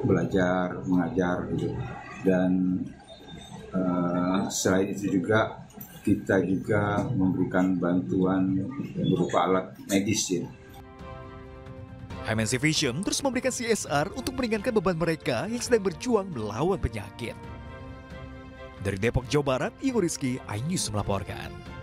belajar, mengajar gitu. Dan selain itu juga kita juga memberikan bantuan berupa alat medis ya. MNC Vision terus memberikan CSR untuk meringankan beban mereka yang sedang berjuang melawan penyakit. Dari Depok, Jawa Barat, Iwo Rizky, iNews melaporkan.